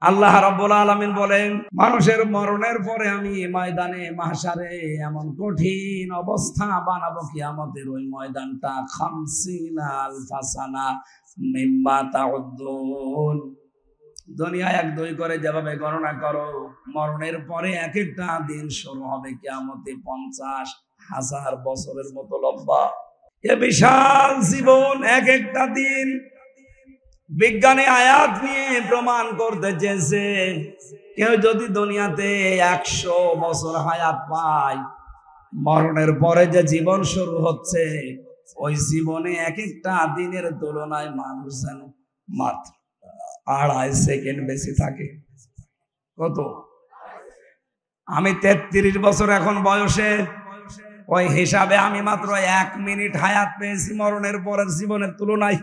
আল্লাহ রাব্বুল আলামিন বলেন, মানুষের মরণের পরে আমি ময়দানে মাহশারে এমন কঠিন অবস্থা বানাবো, কিয়ামতের ওই ময়দানটা 50 আলফা সানা মিম্মা তাউদ্দুন। দুনিয়া 1-2 করে যেভাবে গণনা করো, মরণের পরে এক একটা দিন শুরু হবে কিয়ামতে 50,000 বছরের মতো লম্বা। এ বিশাল জীবন, এক একটা দিন। বিজ্ঞানী আয়াত নিয়ে প্রমাণ করতে চেয়েছে, কেউ যদি দুনিয়াতে 100 বছর হায়াত পায়, মরণের পরে যে জীবন শুরু হচ্ছে, ওই জীবনে এক একটা দিনের তুলনায় মানুষ যেন মাত্র 2.5 সেকেন্ড বেশি থাকে। কত? আমি 33 বছর এখন বয়সে, ওই হিসাবে আমি মাত্র 1 মিনিট হায়াত পেয়েছি মরণের পরের জীবনের তুলনায়।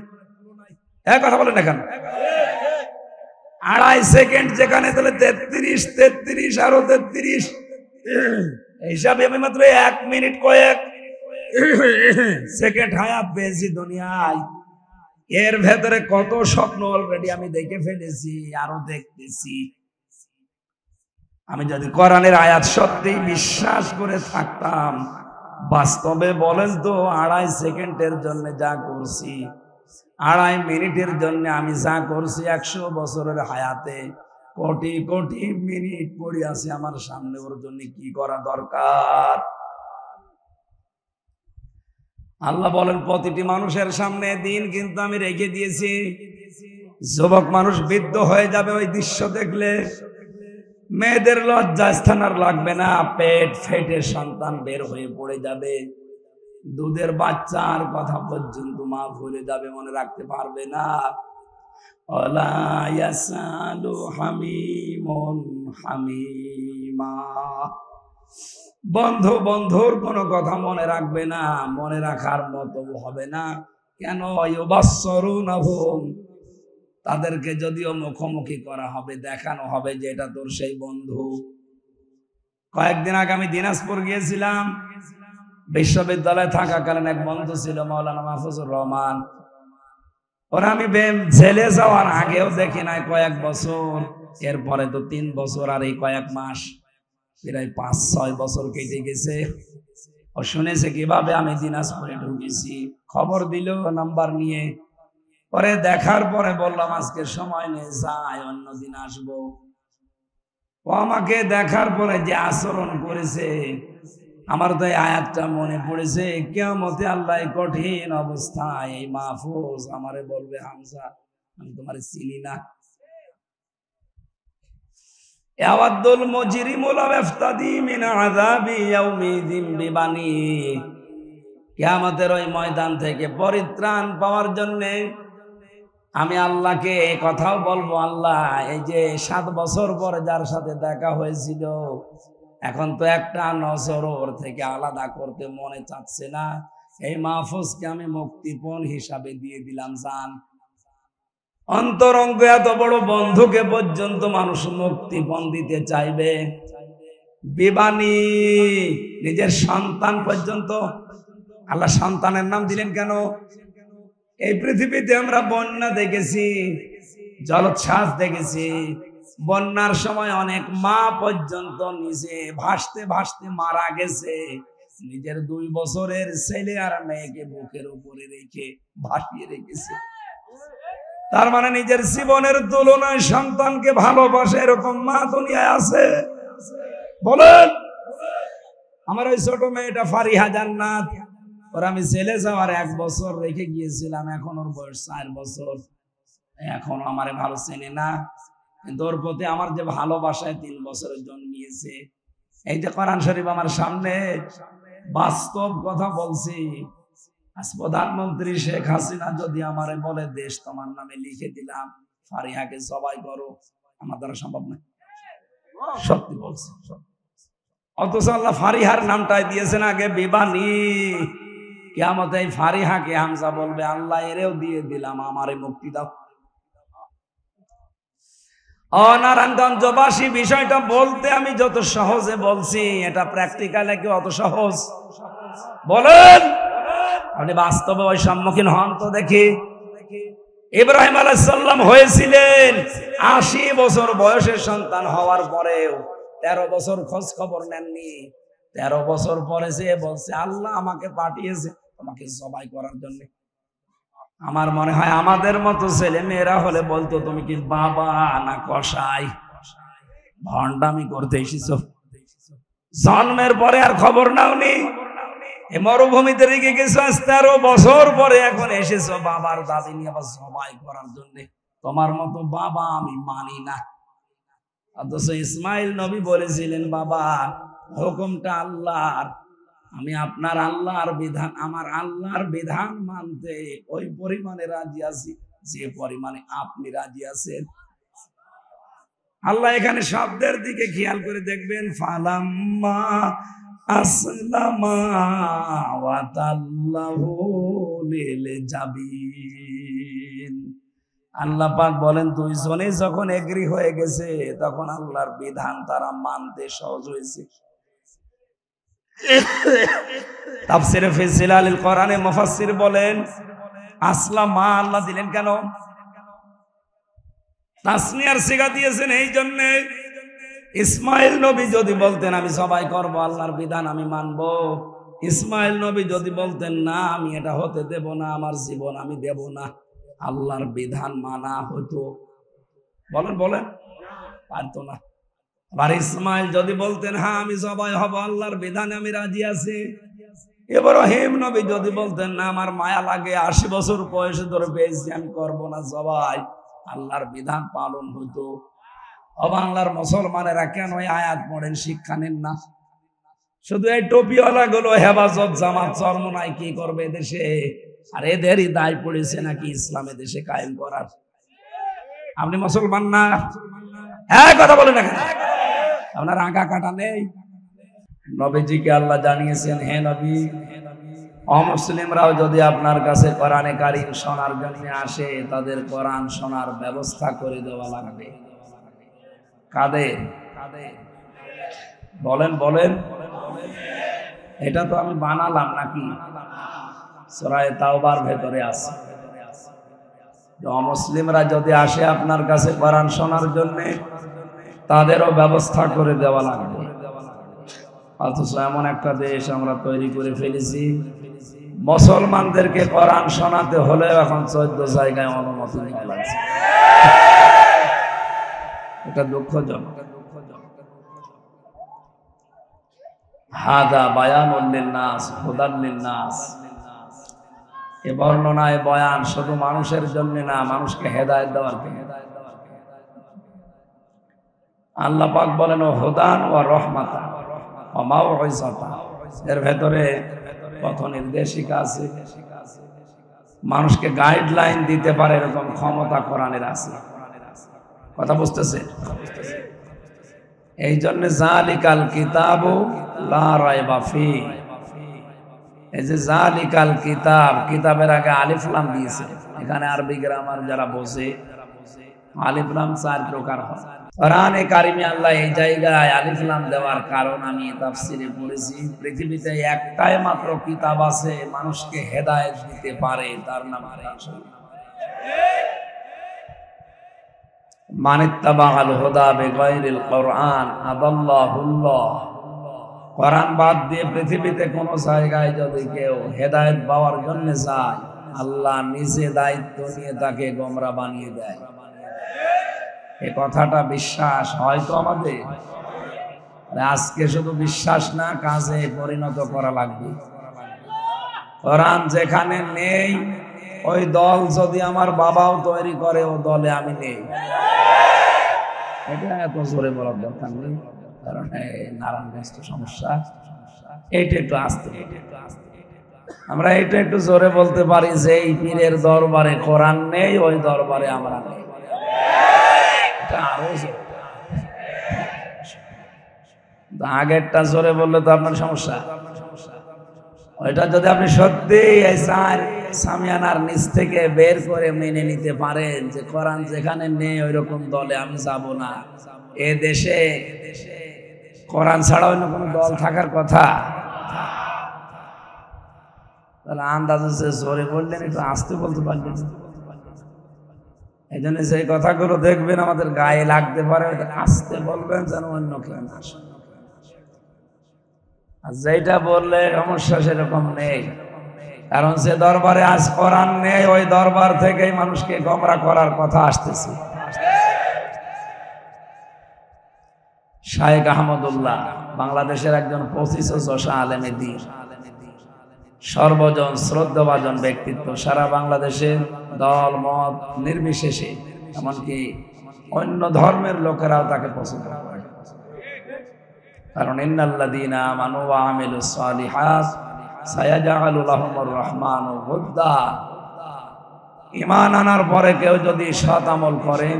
এক কথা বলেন না কেন? 2.5 সেকেন্ড যেখানে, তাহলে 33 আরো 33 হিসাবে আমি মাত্র 1 মিনিট কয়েক সেকেন্ড হায়াত পেয়েছি দুনিয়ায়। এর ভেতরে কত স্বপ্ন অলরেডি আমি দেখে ফেলেছি, আরো দেখতেছি। আমি যদি কোরআনের আয়াত সত্যি বিশ্বাস করে থাকতাম, বাস্তবে বলেন তো 2.5 সেকেন্ডের জন্য যা করছি, 2.5 মিনিটের জন্য আমি যা করছি, 100 বছরের হায়াতে কোটি কোটি মিনিট পড়ে আছে আমার সামনে, ওর জন্য কি করা দরকার? আল্লাহ বলেন, প্রতিটি মানুষের সামনে দিন কিন্তু আমি রেখে দিয়েছি। যুবক মানুষ বৃদ্ধ হয়ে যাবে ওই দৃশ্য দেখলে, মেয়েদের লজ্জাস্থান আর লাগবে না, পেট ফেটে সন্তান বের হয়ে পড়ে যাবে, দুধের বাচ্চার কথা পর্যন্ত মা ভুলে যাবে, মনে রাখতে পারবে না। ওয়ালা ইয়াসালু হামিমুন হামিমা। বন্ধু বন্ধুর কোনো কথা মনে রাখবে না, মনে রাখার মতো হবে না। কেন? ইউবাসসিরুনাহুম, তাদেরকে যদিও মুখোমুখি করা হবে, দেখানো হবে যে এটা তোর সেই বন্ধু। কয়েকদিন আগে আমি দিনাজপুর গিয়েছিলাম, বিশ্ববিদ্যালয়ে থাকাকালীন এক বন্ধু ছিল মাওলানা মাহফুজুর রহমান। ওরা আমি জেলে যাওয়ার আগেও দেখি নাই কয়েক বছর, এরপরে তো 3 বছর আর এই কয়েক মাস, প্রায় 5-6 বছর কেটে গেছে। ও শুনেছে কিভাবে আমি দিনাজপুরে ঢুকেছি, খবর দিল নাম্বার নিয়ে। পরে দেখার পরে বললাম আজকে সময় নেই, যাই অন্যদিন আসবো। ও আমাকে দেখার পরে যে আচরণ করেছে, আমার তো এই আয়াতটা মনে পড়েছে, কিয়ামতে আল্লাহ কঠিন অবস্থায় এই মাহফুজ আমারে বলবে, হামজা আমি তোমারে চিনি না। ইয়াওয়াদুল মুজরিমু লাউ ইফতাদি মিন আযাবি ইয়াউমিযিন বিবানি। কিয়ামতের ওই ময়দান থেকে পরিত্রাণ পাওয়ার জন্য আমি আল্লাহকে এই কথাও বলবো, আল্লাহ এই যে 7 বছর পরে যার সাথে দেখা হয়েছিল, এখন তো একটা নজর ওর থেকে আলাদা করতে মনে চাচ্ছে না, এই মাহফুজকে আমি মুক্তিপণ হিসাবে দিয়ে দিলাম জান। অন্তরঙ্গ এত বড় বন্ধুকে পর্যন্ত মানুষ মুক্তিপণ দিতে চাইবে, বিবানী নিজের সন্তান পর্যন্ত। আল্লাহ সন্তানের নাম দিলেন কেন? এই পৃথিবীতে আমরা বন্যা দেখেছি, জলোচ্ছ্বাস দেখেছি, বন্যার সময় অনেক মা পর্যন্ত নিচে ভাসতে ভাসতে মারা গেছে, নিজের 2 বছরের ছেলে আর মেয়েকে বুকের উপরে রেখে ভাসিয়ে রেখেছে। তার মানে নিজের জীবনের তুলনায় সন্তানকে ভালোবাসে এরকম মা দুনিয়ায় আছে? বলেন। আমার ওই ছোট মেয়েটা ফারিহা জান্নাত, ওর আমি ছেলে যাওয়ার 1 বছর রেখে গিয়েছিলাম, এখন ওর বয়স 4 বছর। এখন আমারে ভালো চেনে না, কিন্তু ওর প্রতি আমার যে ভালোবাসায় 3 বছরের জন্মিয়েছে। এই যে কোরআন শরীফ আমার সামনে, বাস্তব কথা বলছি। আজ প্রধানমন্ত্রী শেখ হাসিনা যদি আমারে বলে দেশ তোমার নামে লিখে দিলাম, ফারিহাকে জবাই করো, আমার দ্বারা সম্ভব না। সত্যি বলছি। অথচ আল্লাহ ফারিহার নামটাই দিয়েছেন আগে বিবানী। কিয়ামতে এই ফারিহাকে হামজা বলবে, আল্লাহ এরেও দিয়ে দিলাম, আমারে মুক্তি দাও। নারায়ণগঞ্জবাসী বিষয়টা বলতে আমি যত সহজে বলছি, এটা প্র্যাকটিক্যালে কি অত সহজ? বলেন। আপনি বাস্তবে ওই সম্মুখীন হন তো দেখি। ইব্রাহিম আলাইহিস সালাম হয়েছিলেন 80 বছর বয়সের সন্তান হওয়ার পরেও 13 বছর খোঁজ খবর নেননি। 13 বছর পরে সে বলছে, আল্লাহ আমাকে পাঠিয়েছে তোমাকে জবাই করার জন্য। আমার মনে হয় আমাদের মতো ছেলে মেয়েরা হলে বলতো, তুমি কি বাবা না কসাই, ভণ্ডামি করতে এসেছো? জন্মের পরে আর খবর নাওনি, এই মরুভূমিতে রেখে গেছো, 13 বছর পরে এখন এসেছো বাবার দাবি নিয়ে আবার জবাই করার জন্য। তোমার মতো বাবা আমি মানি না। অথচ ইসমাইল নবী বলেছিলেন, বাবা হুকুমটা আল্লাহর, আমি আপনার আল্লাহর বিধান, আমার আল্লাহর বিধান মানতে ওই পরিমাণে রাজি আছি যে পরিমাণে আপনি রাজি আছেন। আল্লাহ এখানে শব্দের দিকে খেয়াল করে দেখবেন, ফালাম্মা আসলামা ওয়া তাল্লাহু লিল জাবিন। আল্লাহ পাক বলেন, দুইজনে যখন এগ্রি হয়ে গেছে তখন আল্লাহর বিধান তারা মানতে সহজ হয়েছে। তাফসিরে ফি জিলালিল কোরআনে মুফাসসির বলেন, আসলামা আল্লাহ দিলেন কেন? তাসনিয়ার সিগা দিয়েছেন এই জন্য, ইসমাইল নবী যদি বলতেন আমি সবাই করব, আল্লাহর বিধান আমি মানব, ইসমাইল নবী যদি বলতেন না আমি এটা হতে দেব না, আমার জীবন আমি দেব না, আল্লাহর বিধান মানা হতো? বলেন বলেন, পারতো না। আবার ইসমাইল যদি বলতেন হ্যাঁ আমি সবাই হব, আল্লাহর বিধানে আমি রাজি আছি, ইব্রাহিম নবী যদি বলতেন না আমার মায়া লাগে, 80 বছর বয়সে ধরে পেয়েছি আমি করব না সবাই, আল্লাহর বিধান পালন হতো। ও বাংলার মুসলমানেরা কেন এই আয়াত পড়েন, শিক্ষা নেন না? শুধু এই টুপিওয়ালা গুলো হেফাজত জামাত চরমনাই কি করবে দেশে? আর এদেরই দায় পড়েছে নাকি ইসলামে দেশে কায়েম করার? আপনি মুসলমান না? হ্যাঁ কথা বলেন না, আপনার আগা কাটা নেই? নবীজিকে আল্লাহ জানিয়েছেন, হে নবী অমুসলিমরাও যদি আপনার কাছে কোরআনে কারীম শোনার জন্য আসে, তাদের কোরআন শোনার ব্যবস্থা করে দেওয়া লাগবে। কাদের? বলেন বলেন, এটা তো আমি বানালাম নাকি? সূরা তাওবার ভেতরে আছে, অমুসলিমরা যদি আসে আপনার কাছে কোরআন শোনার জন্য, তাদেরও ব্যবস্থা করে দেওয়া লাগবে। অথচ এমন একটা দেশ আমরা তৈরি করে ফেলেছি, মুসলমানদেরকে কোরআন শোনাতে হলে এখন 14 জায়গায় অনুমতি নেওয়া লাগছে। এটা দুঃখজনক। হাদা বায়ানুল লিন্নাস হুদাল লিন্নাস, এ বর্ণনায় বয়ান শুধু মানুষের জন্য না, মানুষকে হেদায়েত দেওয়ার জন্য। আল্লাহ পাক বলেন হুদান ওয়া রাহমাতান ওয়া মাউইযাতান, এর ভেতরে পথ নির্দেশিকা আছে, মানুষকে গাইডলাইন দিতে পারে এরকম ক্ষমতা কোরআনের আছে। কথা বুঝতেছে? এই জন্য জালিকাল কিতাবু লা রাইবা ফি, এই যে জালিকাল কিতাব, কিতাবের আগে আলিফ লাম দিয়েছে। এখানে আরবি গ্রামার যারা বোঝে, আলিফ লাম 4 প্রকার হয়। কোরআনে কারিমে আল্লাহ এই জায়গায় আলিফ লাম দেওয়ার কারণ আমি তাফসিরে পড়েছি, পৃথিবীতে একটাই মাত্র কিতাব আছে মানুষকে হেদায়েত দিতে পারে, তার নাম কোরআন। মানিত্তাবাআল হুদা বিগাইরিল কোরআন আদাল্লাহুল্লাহ, কোরআন বাদ দিয়ে পৃথিবীতে কোন জায়গায় যদি কেউ হেদায়েত পাওয়ার জন্য যায়, আল্লাহ নিজে দায়িত্ব নিয়ে তাকে গোমরা বানিয়ে দেয়। এই কথাটা বিশ্বাস হয়তো আমাদের আজকে শুধু বিশ্বাস না, কাজে পরিণত করা লাগবে। কোরআন যেখানে নেই, ওই দল যদি আমার বাবাও তৈরি করে, ও দলে আমি নেই। এটা এত জোরে বলার দরকার নেই, কারণ নারায়ণগঞ্জ তো সমস্যা। এইটা একটু আস্তে, আমরা এটা একটু জোরে বলতে পারি যে এই পীরের দরবারে কোরআন নেই, ওই দরবারে আমরা নেই। আরো আগেরটা জোরে বললে তো আপনার সমস্যা। ওইটা যদি আপনি সত্যি সামিয়ানার নিচ থেকে বের করে মেনে নিতে পারেন যে কোরআন যেখানে নেই ওই রকম দলে আমি যাব না, এ দেশে কোরআন ছাড়া অন্য কোনো দল থাকার কথা? তাহলে আন্দাজে জোরে বললেন, একটু আস্তে বলতে পারলেন। এই জন্য সেই কথাগুলো দেখবেন আমাদের গায়ে লাগতে পারে, আসতে বলবেন যেন অন্য কেউ না শোনে। আর যেটা বললে সমস্যা সেরকম নেই, কারণ সে দরবারে আজ কোরআন নেই, ওই দরবার থেকেই মানুষকে গোমরা করার কথা আসতেছে। শায়েখ আহমদুল্লাহ বাংলাদেশের একজন 25 আলেমে দ্বীন, সর্বজন শ্রদ্ধাভাজন ব্যক্তিত্ব, সারা বাংলাদেশের দল মত নির্বিশেষে এমনকি অন্য ধর্মের লোকেরাও তাকে পছন্দ করে। কারণ ইন্নাল্লাযীনা আমানু ওয়া আমিলুস সালিহাত সায়াজআলু লাহুমুর রাহমানু ওয়ুদ্দা। ঈমান আনার পরে কেউ যদি সৎ আমল করে,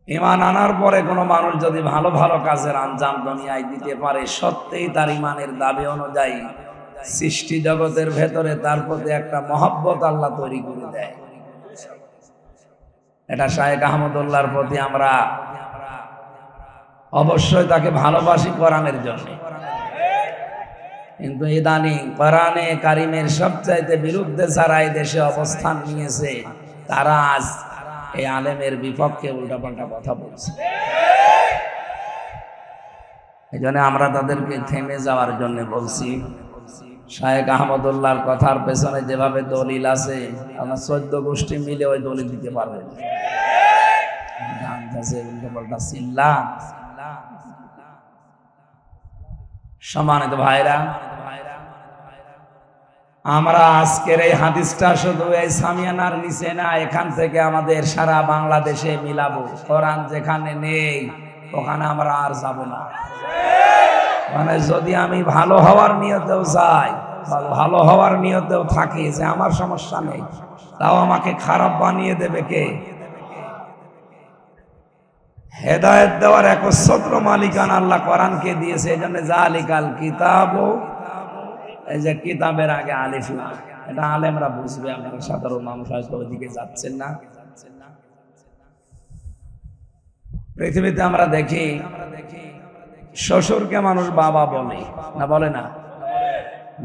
ঈমান আনার পরে কোনো মানুষ যদি ভালো ভালো কাজের আঞ্জাম দুনিয়ায় দিতে পারে, সত্যিই তার ঈমানের দাবি অনুযায়ী সৃষ্টি জগতের ভেতরে তার প্রতি একটা মহব্বত আল্লাহ তৈরি করে দেয়। এটা শায়েখ আহমদুল্লাহর প্রতি আমরা অবশ্যই তাকে ভালোবাসি কোরআনের জন্য। কিন্তু ইদানিং কোরআনে কারিমের সবচাইতে বিরুদ্ধে যারা এই দেশে অবস্থান নিয়েছে, তারা আজ এই আলেমের বিপক্ষে উল্টাপাল্টা কথা বলছে। এই জন্য আমরা তাদেরকে থেমে যাওয়ার জন্য বলছি। শায়েখ আহমদুল্লাহর কথার পেছনে যেভাবে দলিল আছে, আমরা 14 গোষ্ঠী মিলে ওই দলিল দিতে পারবে না। সম্মানিত ভাইরা, আমরা আজকের এই হাদিসটা শুধু এই সামিয়ানার নিচে না, এখান থেকে আমাদের সারা বাংলাদেশে মিলাবো। কোরআন যেখানে নেই ওখানে আমরা আর যাব না। মানে যদি আমি ভালো হওয়ার নিয়তেও যাই, ভালো হওয়ার নিয়তেও থাকি যে আমার সমস্যা নেই, তাও আমাকে খারাপ বানিয়ে দেবে কে? হেদায়েত দেওয়ার একচ্ছত্র মালিকান আল্লাহ কোরআনকে দিয়েছে। এই জন্য জালিকাল কিতাব, এই যে কিতাবের আগে আলিফ লাম, এটা আলেমরা বুঝবে, আপনারা সাধারণ মানুষ হয়তো ওইদিকে যাচ্ছেন না। পৃথিবীতে আমরা দেখি শ্বশুরকে মানুষ বাবা বলে না, বলে না?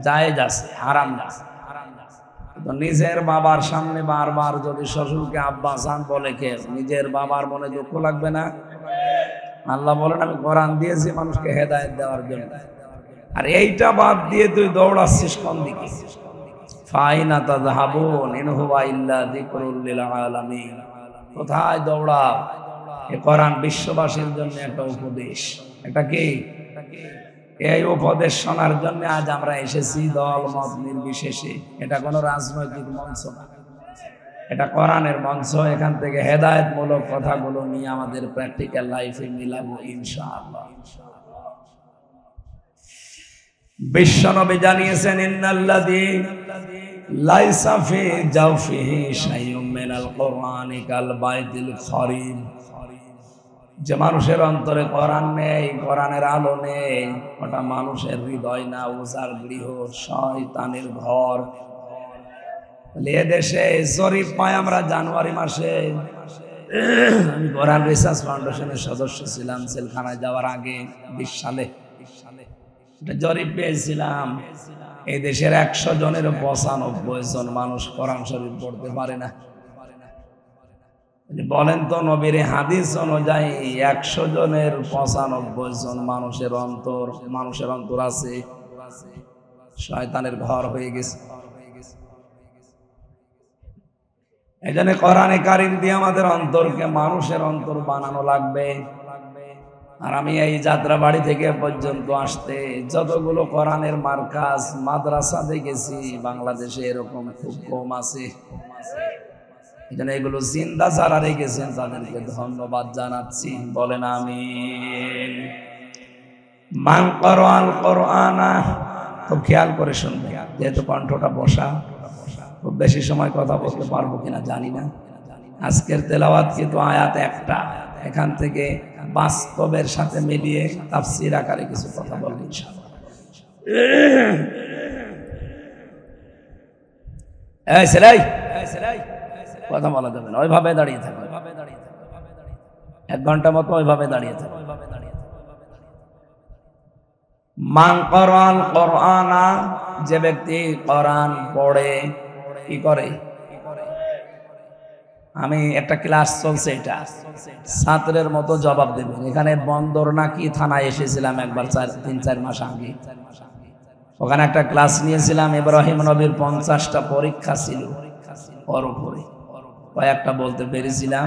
জায়েজ আছে, হারাম না। তো নিজের বাবার সামনে বারবার যদি শ্বশুরকে আব্বা জান বলে, কে নিজের বাবার মনে দুঃখ লাগবে না? আল্লাহ বলেন আমি কোরআন দিয়েছি মানুষকে হেদায়েত দেওয়ার জন্য, আর এইটা বাদ দিয়ে তুই দৌড়াচ্ছিস কোন দিকে? ফাইনা তাযহাবুন ইন হুয়া ইল্লা যিকরুল লিল আলামিন। কোথায় দৌড়াও? এই কোরআন বিশ্ববাসীর জন্য একটা উপদেশ। এটা কি? এই উপদেশ শোনার জন্য আজ আমরা এসেছি, দল মত নির্বিশেষে। এটা কোনো রাজনৈতিক মঞ্চ না, এটা কোরআনের মঞ্চ। এখান থেকে হেদায়েতমূলক কথাগুলো নিয়ে আমাদের প্র্যাকটিক্যাল লাইফে মিলাবো ইনশাআল্লাহ। বিশ্বনবী জানিয়েছেন, ইন্নাল্লাযী লাইসা ফি জাওফিহি শাইউম মিনাল কুরআনি কাল বাইতিল খারিব। যে মানুষের অন্তরে কোরআন নেই, কোরআনের আলো নেই, ওটা মানুষের হৃদয় না, উজাড় গৃহ, শয়তানের ঘর। এ দেশে জরিপ পাই আমরা জানুয়ারি মাসে, আমি কোরআন রিসার্চ ফাউন্ডেশনের সদস্য ছিলাম জেলখানায় যাওয়ার আগে 20 সালে। জরিপ পেয়েছিলাম এই দেশের 100 জনের 95 জন মানুষ কোরআন শরীফ পড়তে পারে না। বলেন তো, নবীর হাদিস অনুযায়ী 100 জনের 95 জন মানুষের অন্তর আছে শয়তানের ঘর হয়ে গেছে। এই জন্য কোরআনে কারিম দিয়ে আমাদের অন্তরকে মানুষের অন্তর বানানো লাগবে। আর আমি এই যাত্রাবাড়ি থেকে পর্যন্ত আসতে যতগুলো কোরআনের মার্কাজ মাদ্রাসা দেখেছি বাংলাদেশে এরকম খুব কম আছে। এজন্য এগুলো জিন্দা যারা রেখেছেন তাদেরকে ধন্যবাদ জানাচ্ছি। বলেন আমিন। মান করাল কোরআনা, খুব খেয়াল করে শুনবেন, যেহেতু কণ্ঠটা বসা, খুব বেশি সময় কথা বলতে পারবো কিনা জানি না। আজকের তেলাওয়াত কিন্তু আয়াত একটা, এখান থেকে বাস্তবের সাথে মিলিয়ে তাফসীর আকারে কিছু কথা বলবো ইনশাআল্লাহ। এই সেলাই কথা বলা যাবে না, ওইভাবে দাঁড়িয়ে থাকবে। 1 ঘন্টা মতো ওইভাবে দাঁড়িয়ে থাকবে। মান ক্বারাল কোরআনা, যে ব্যক্তি কোরআন পড়ে কি করে? আমি একটা ক্লাস চলছে, এটা ছাত্রের মতো জবাব দেবেন। এখানে বন্দর নাকি থানায় এসেছিলাম একবার 3-4 মাস আগে। ওখানে একটা ক্লাস নিয়েছিলাম, ইব্রাহিম নবীর 50টা পরীক্ষা ছিল, ওর উপরে কয়েকটা বলতে পেরেছিলাম।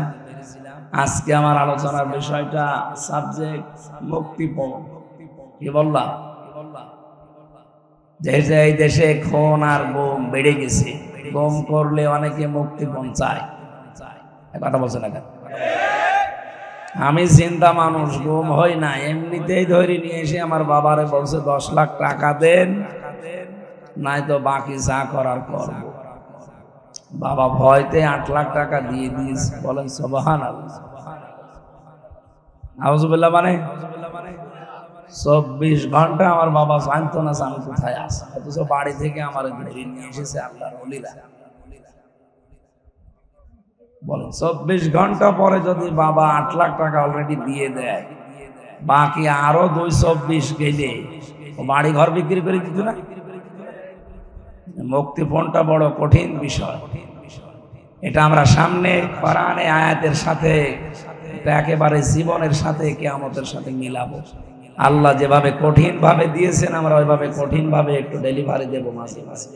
আজকে আমার আলোচনার বিষয়টা সাবজেক্ট মুক্তিপণ। কি বললাম? যে এই দেশে খুন আর গুম বেড়ে গেছে, গুম করলে অনেকে মুক্তিপণ চায়। কথা বলছে না কেন? আমি চিন্তা মানুষ, গুম হই না, এমনিতেই ধরে নিয়ে এসে আমার বাবারে বলছে 10 লাখ টাকা দেন, নাই তো বাকি যা করার করব। বাবা ভয়তে 8 লাখ টাকা দিয়ে দিয়েছে। বলেন সুবহানাল্লাহ। আউযুবিল্লাহ। মানে 24 ঘন্টা আমার বাবা জানতো না আমি কোথায় আছি, অথচ বাড়ি থেকে আমার ধরে নিয়ে এসেছে আল্লাহর ওলিরা। বলেন 24 ঘন্টা পরে যদি বাবা 8 লাখ টাকা অলরেডি দিয়ে দেয়, বাকি আরো 224 গেলে ও বাড়ি ঘর বিক্রি করে দিত না? মুক্তিপণটা বড় কঠিন বিষয়। এটা আমরা সামনে কোরআনে আয়াতের সাথে, এটা একেবারে জীবনের সাথে, কিয়ামতের সাথে মিলাবো। আল্লাহ যেভাবে কঠিন ভাবে দিয়েছেন, আমরা ওইভাবে কঠিন ভাবে একটু ডেলিভারি দেবো মাঝে মাঝে।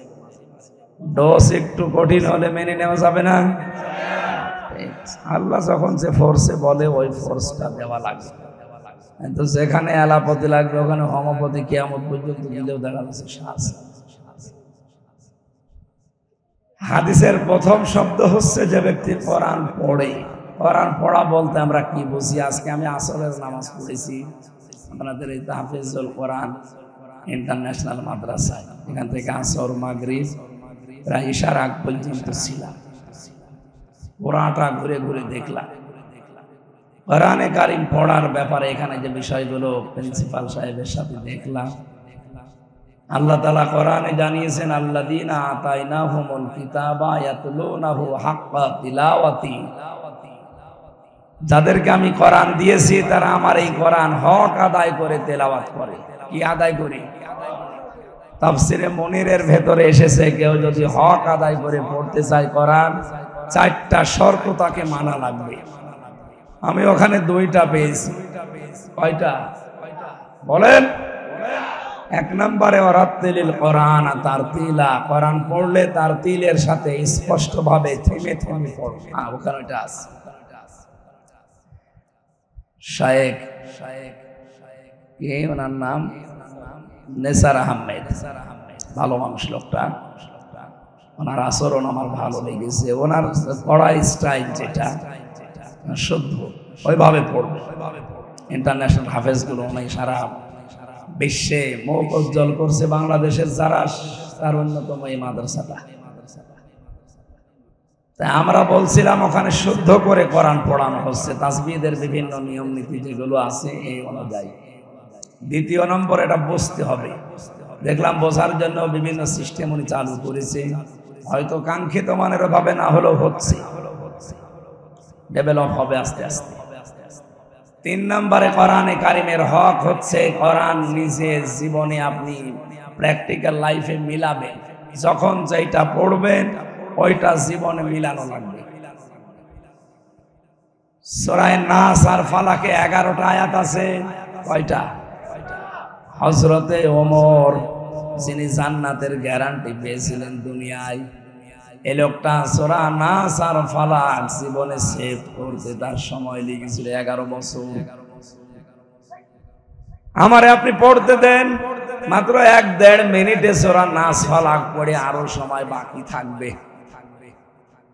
ডোজ একটু কঠিন হলে মেনে নেওয়া যাবে না। আল্লাহ যখন যে ফোর্সে বলে ওই ফোর্সটা দেওয়া লাগবে। কিন্তু যেখানে এলাপতি লাগবে ওখানে হোমোপতি কিয়ামত পর্যন্ত দিলেও দেখা যাচ্ছে শ্বাস। হাদিসের প্রথম শব্দ হচ্ছে যে ব্যক্তি কোরআন পড়ে। কোরআন পড়া বলতে আমরা কি বুঝি? আজকে আমি আসরের নামাজ পড়েছি আপনাদের এই তাহফিজুল কোরআন ইন্টারন্যাশনাল মাদ্রাসায়। এখান থেকে আসর মাগরিব প্রায় ইশার আগ পর্যন্ত ছিলাম। পুরাটা ঘুরে ঘুরে দেখলাম। কোরআনে কারিম পড়ার ব্যাপারে এখানে যে বিষয়গুলো প্রিন্সিপাল সাহেবের সাথে দেখলাম, আল্লাহ তাআলা কোরআনে জানিয়েছেন আল্লাযীনা আতাইনাহুমুল কিতাবা ইয়াতলুনাহু হাক্কা তিলাওয়াতি, যাদেরকে আমি কোরআন দিয়েছি তারা আমার এই কোরআন হক আদায় করে তেলাওয়াত করে। কি আদায় করে? তাফসিরে মুনিরের ভেতরে এসেছে কেউ যদি হক আদায় করে পড়তে চায় কোরআন, 4টা শর্ত তাকে মানা লাগবে। আমি ওখানে 2টা পেয়েছি। কয়টা বলেন? 1 নম্বরে ওয়ারাত্তিলিল কোরআন তারতিলা, কোরআন পড়লে তারতিলের সাথে স্পষ্টভাবে থেমে থেমে পড়বে। ওখানে ওটা আছে। শায়েখ কে ওনার নাম? নেসার আহমেদ, ভালো মানুষ লোকটা। ওনার আচরণ আমার ভালো লেগেছে। ওনার পড়ার স্টাইল যেটা শুদ্ধ, ওইভাবে পড়বে। ইন্টারন্যাশনাল হাফেজগুলো অনেক সারা বিশ্বে মুখ উজ্জ্বল করছে। বাংলাদেশের যারা, তার অন্যতম এই মাদ্রাসাটা। তাই আমরা বলছিলাম ওখানে শুদ্ধ করে কোরআন পড়ানো হচ্ছে, তাসবিহের বিভিন্ন নিয়ম নীতি যেগুলো আছে এই অনুযায়ী। 2 নম্বর, এটা বুঝতে হবে। দেখলাম বোঝার জন্য বিভিন্ন সিস্টেম উনি চালু করেছে, হয়তো কাঙ্ক্ষিত মানের ভাবে না হলেও হচ্ছে, ডেভেলপ হবে আস্তে আস্তে। 3 নম্বরে কোরআনে কারিমের হক হচ্ছে কোরআন নিজে জীবনে আপনি প্র্যাকটিক্যাল লাইফে মিলাবেন। যখন যেটা পড়বেন ওইটা জীবনে মিলানো লাগবে। সূরা নাস আর ফালাকে 11টা আয়াত আছে। কয়টা? হযরতে ওমর যিনি জান্নাতের গ্যারান্টি পেয়েছিলেন দুনিয়ায়, এই লোকটা সূরা নাস আর ফালাক জীবনে সেভ করতে তার সময় লেগেছিল 11 বছর। আমারে আপনি পড়তে দেন, মাত্র 1-1.5 মিনিটে সূরা নাস ফালাক পড়ে আরো সময় বাকি থাকবে।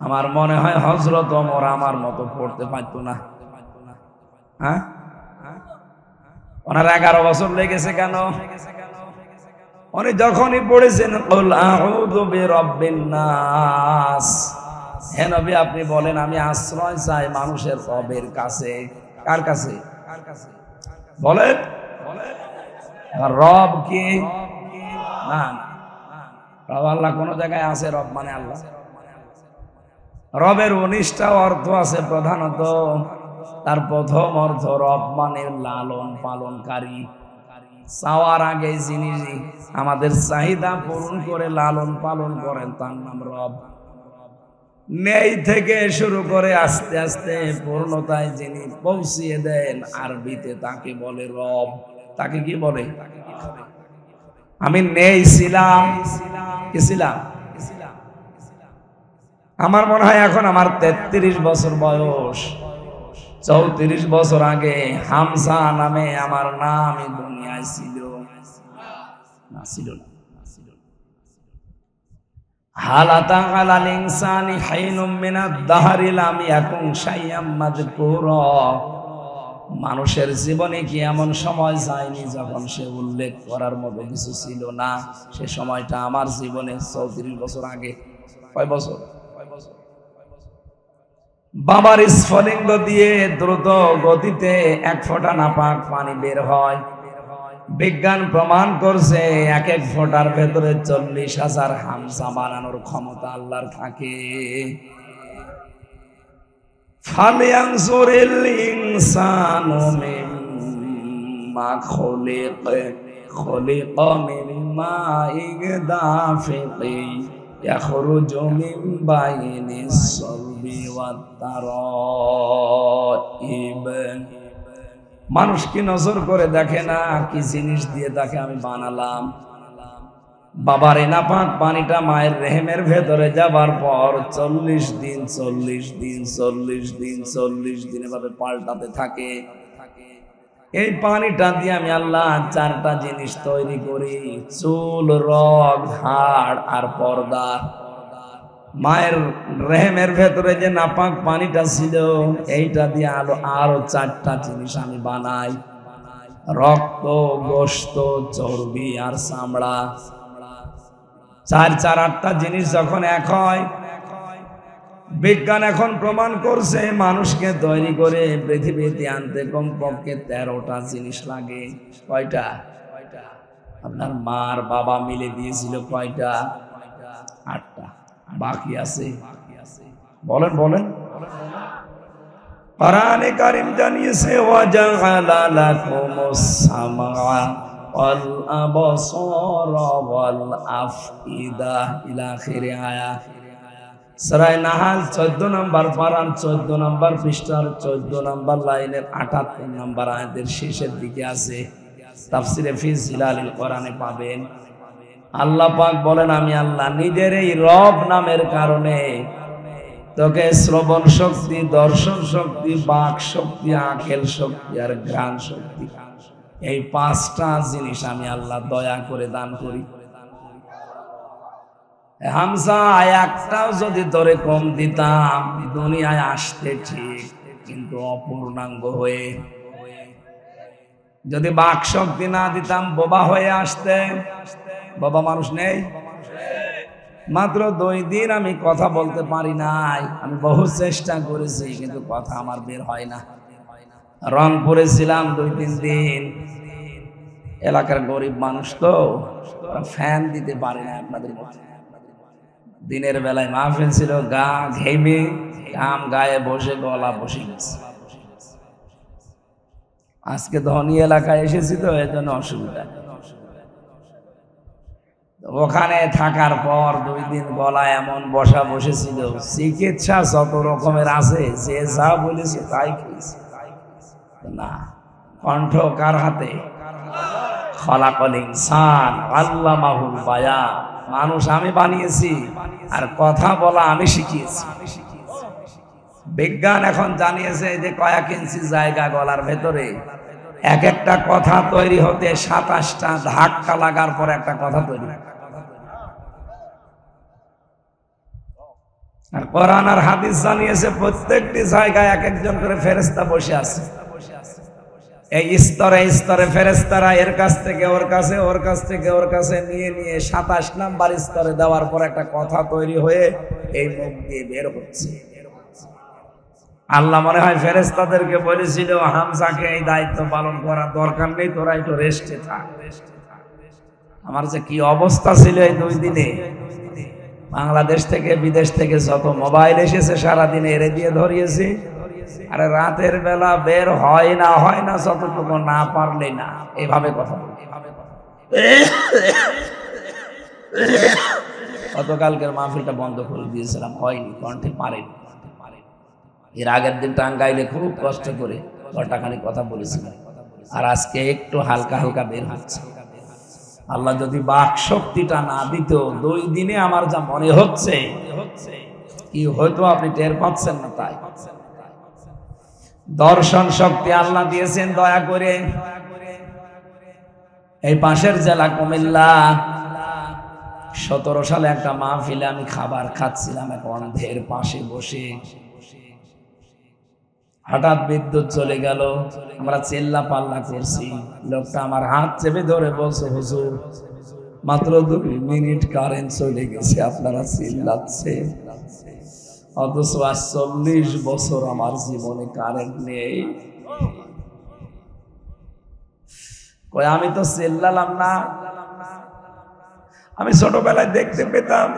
আমার মনে হয় হযরত ওমর আমার মতো পড়তে পারতো না। হ্যাঁ, ওনার 11 বছর লেগেছে কেন? উনি যখনই পড়েছেন কুল আউযু বিরাব্বিন নাস, হে নবী আপনি বলেন আমি আশ্রয় চাই মানুষের রবের কাছে। কার কাছে? বলেন রব কি? না, রব আল্লাহ কোন জায়গায় আছে? রব মানে আল্লাহ। রবের 19টা অর্থ আছে। প্রধানত তার প্রথম অর্থ রব মানে লালন পালনকারী, চাওয়ার আগে যিনি আমাদের চাহিদা পূরণ করে লালন পালন করেন তার নাম রব। নেই থেকে শুরু করে আস্তে আস্তে পূর্ণতায় যিনি পৌঁছিয়ে দেন, আরবিতে তাকে বলে রব। তাকে কি বলে? আমি নেই ছিলাম, কি ছিলাম? আমার মনে হয় এখন আমার 33 বছর বয়স। 34 বছর আগে হামজা নামে আমার নাম এই দুনিয়ায় ছিল না, ছিল না। হালাতা আলাল ইনসানি হাইনুম মিনাদ দাহরি লাম ইয়াকুন শাইয়াম মাযকুরা। মানুষের জীবনে কি এমন সময় যায়নি যখন সে উল্লেখ করার মতো কিছু ছিল না? সে সময়টা আমার জীবনে 34 বছর আগে। কয় বছর? বাবার স্ফলিঙ্গ দিয়ে দ্রুত গতিতে 1 ফোঁটা নাপাক পানি বের হয়। বিজ্ঞান প্রমাণ করছে 1 ফোঁটার ভেতরে 40,000 হামজা বানানোর ক্ষমতা আল্লাহর থাকে। ফালিয়ানজুরিল ইনসানু মিম্মা খুলিকা মিন মাইন দাফিকিন ইয়াখরুজু মিন বাইনিস সালবি ওয়াত তারাইব। মানুষ কি নজর করে দেখে না কি জিনিস দিয়ে তাকে আমি বানালাম? বাবার এই নাপাক পানিটা মায়ের রেহেমের ভেতরে যাবার পর 40 দিন 40 দিন 40 দিন 40 দিন এভাবে পাল্টাতে থাকে। এই পানিটা দিয়ে আমি আল্লাহ 4টা জিনিস তৈরি করি: চুল, রগ, হাড় আর পর্দা। মায়ের রেহেমের ভেতরে যে নাপাক পানিটা ছিল এইটা দিয়ে আরো 4টা জিনিস আমি বানাই: রক্ত, গোশত, চর্বি আর চামড়া। 4 4 8টা জিনিস যখন এক হয়, বিজ্ঞান এখন প্রমাণ করছে মানুষকে তৈরি করে পৃথিবীতে আনতে কমপক্ষে 13টা জিনিস লাগে। কয়টা? আপনার মার বাবা মিলে দিয়েছিল কয়টা? 8টা। বাকি আছে, বলেন বলেন। কোরআনে কারীম জানিয়েছে ওয়াজআলা লাকুমুস সামআ ওয়াল আবসারা ওয়াল আফইদা ইলা আখিরি আয়াত। সূরা নাহাল 14 নম্বর পারার 14 নম্বর পৃষ্ঠার 14 নম্বর লাইনের 78 নম্বর আয়াতের শেষের দিকে আছে। তাফসিরে ফি জিলালিল কোরআনে পাবেন। আল্লাহ পাক বলেন, আমি আল্লাহ নিজের এই রব নামের কারণে তোকে শ্রবণ শক্তি, দর্শন শক্তি, বাক শক্তি, আকেল শক্তি আর ঘ্রাণ শক্তি, এই 5টা জিনিস আমি আল্লাহ দয়া করে দান করি। হামজা একটাও যদি তোরে কম দিতাম দুনিয়ায় আসতে ঠিক, কিন্তু অপূর্ণাঙ্গ হয়ে। যদি বাক শক্তি না দিতাম বোবা হয়ে আসতে। বাবা মানুষ নেই, মাত্র 2 দিন আমি কথা বলতে পারি নাই। আমি বহু চেষ্টা করেছি কিন্তু কথা আমার বের হয় না। রংপুরে ছিলাম 2-3 দিন। এলাকার গরিব মানুষ তো, ফ্যান দিতে পারে না আপনাদের মতো। দিনের বেলায় মাহফিল ছিল, গা ঘেমে ঘাম গায়ে বসে গলা বসে গেছে। আজকে ধনী এলাকায় এসেছি তো এর জন্য অসুবিধা। ওখানে থাকার পর 2 দিন গলায় এমন বসা বসেছিল, চিকিৎসা যত রকমের আছে যে যা বলেছে তাই খেয়েছে না। কণ্ঠ কার হাতে? খলাকল ইনসান আল্লামাহুল বায়ান। মানুষ আমি বানিয়েছি আর কথা বলা আমি শিখিয়েছি। বিজ্ঞান এখন জানিয়েছে যে কয়েক ইঞ্চি জায়গা গলার ভেতরে, এক একটা কথা তৈরি হতে 27টা ধাক্কা লাগার পর একটা কথা তৈরি। আর কোরআন আর হাদিস জানিয়েছে প্রত্যেকটি জায়গায় এক একজন করে ফেরেশতা বসে আছে। এই স্তরে স্তরে ফেরেশতারা এর কাছ থেকে ওর কাছে, ওর কাছ থেকে ওর কাছে নিয়ে নিয়ে 27 নাম্বার স্তরে দেওয়ার পর একটা কথা তৈরি হয়ে এই মুখ দিয়ে বের হচ্ছে। আল্লাহ মনে হয় ফেরেশতাদেরকে বলেছিল, হামজাকে এই দায়িত্ব পালন করার দরকার নেই, তোরা একটু রেস্টে থাক। আমার যে কি অবস্থা ছিল এই 2 দিনে। বাংলাদেশ থেকে বিদেশ থেকে যত মোবাইল এসেছে সারাদিন এরে দিয়ে ধরিয়েছি। আরে রাতের বেলা বের হয় না যতটুকু না পারলে না, এভাবে কথা বলি। গতকালকের মাহফিলটা বন্ধ করে দিয়েছিলাম, হয়নি, কণ্ঠে পারেনি। এর আগের দিন টাঙ্গাইলে খুব কষ্ট করে ঘন্টাখানি কথা বলেছিলাম, আর আজকে একটু হালকা হালকা বের হচ্ছে। আল্লাহ যদি বাক শক্তিটা না দিত, 2 দিনে আমার যা মনে হচ্ছে কি হয়তো আপনি টের পাচ্ছেন না। তাই দর্শন শক্তি আল্লাহ দিয়েছেন দয়া করে। এই পাশের জেলা কুমিল্লা, 17 সালে একটা মাহফিলে আমি খাবার খাচ্ছিলাম এক অন্ধের পাশে বসে, হঠাৎ বিদ্যুৎ চলে গেল। আমরা চিল্লা পাল্লা করছি, লোকটা আমার হাত চেপে ধরে বলছে, হুজুর মাত্র 2 মিনিট কারেন্ট চলে গেছে, আপনারা চিল্লাচ্ছেন। অথচ 40 বছর আমার জীবনে কারেন্ট নেই। কই আমি তো চিল্লালাম না, আমি ছোটবেলায় দেখতে পেতাম।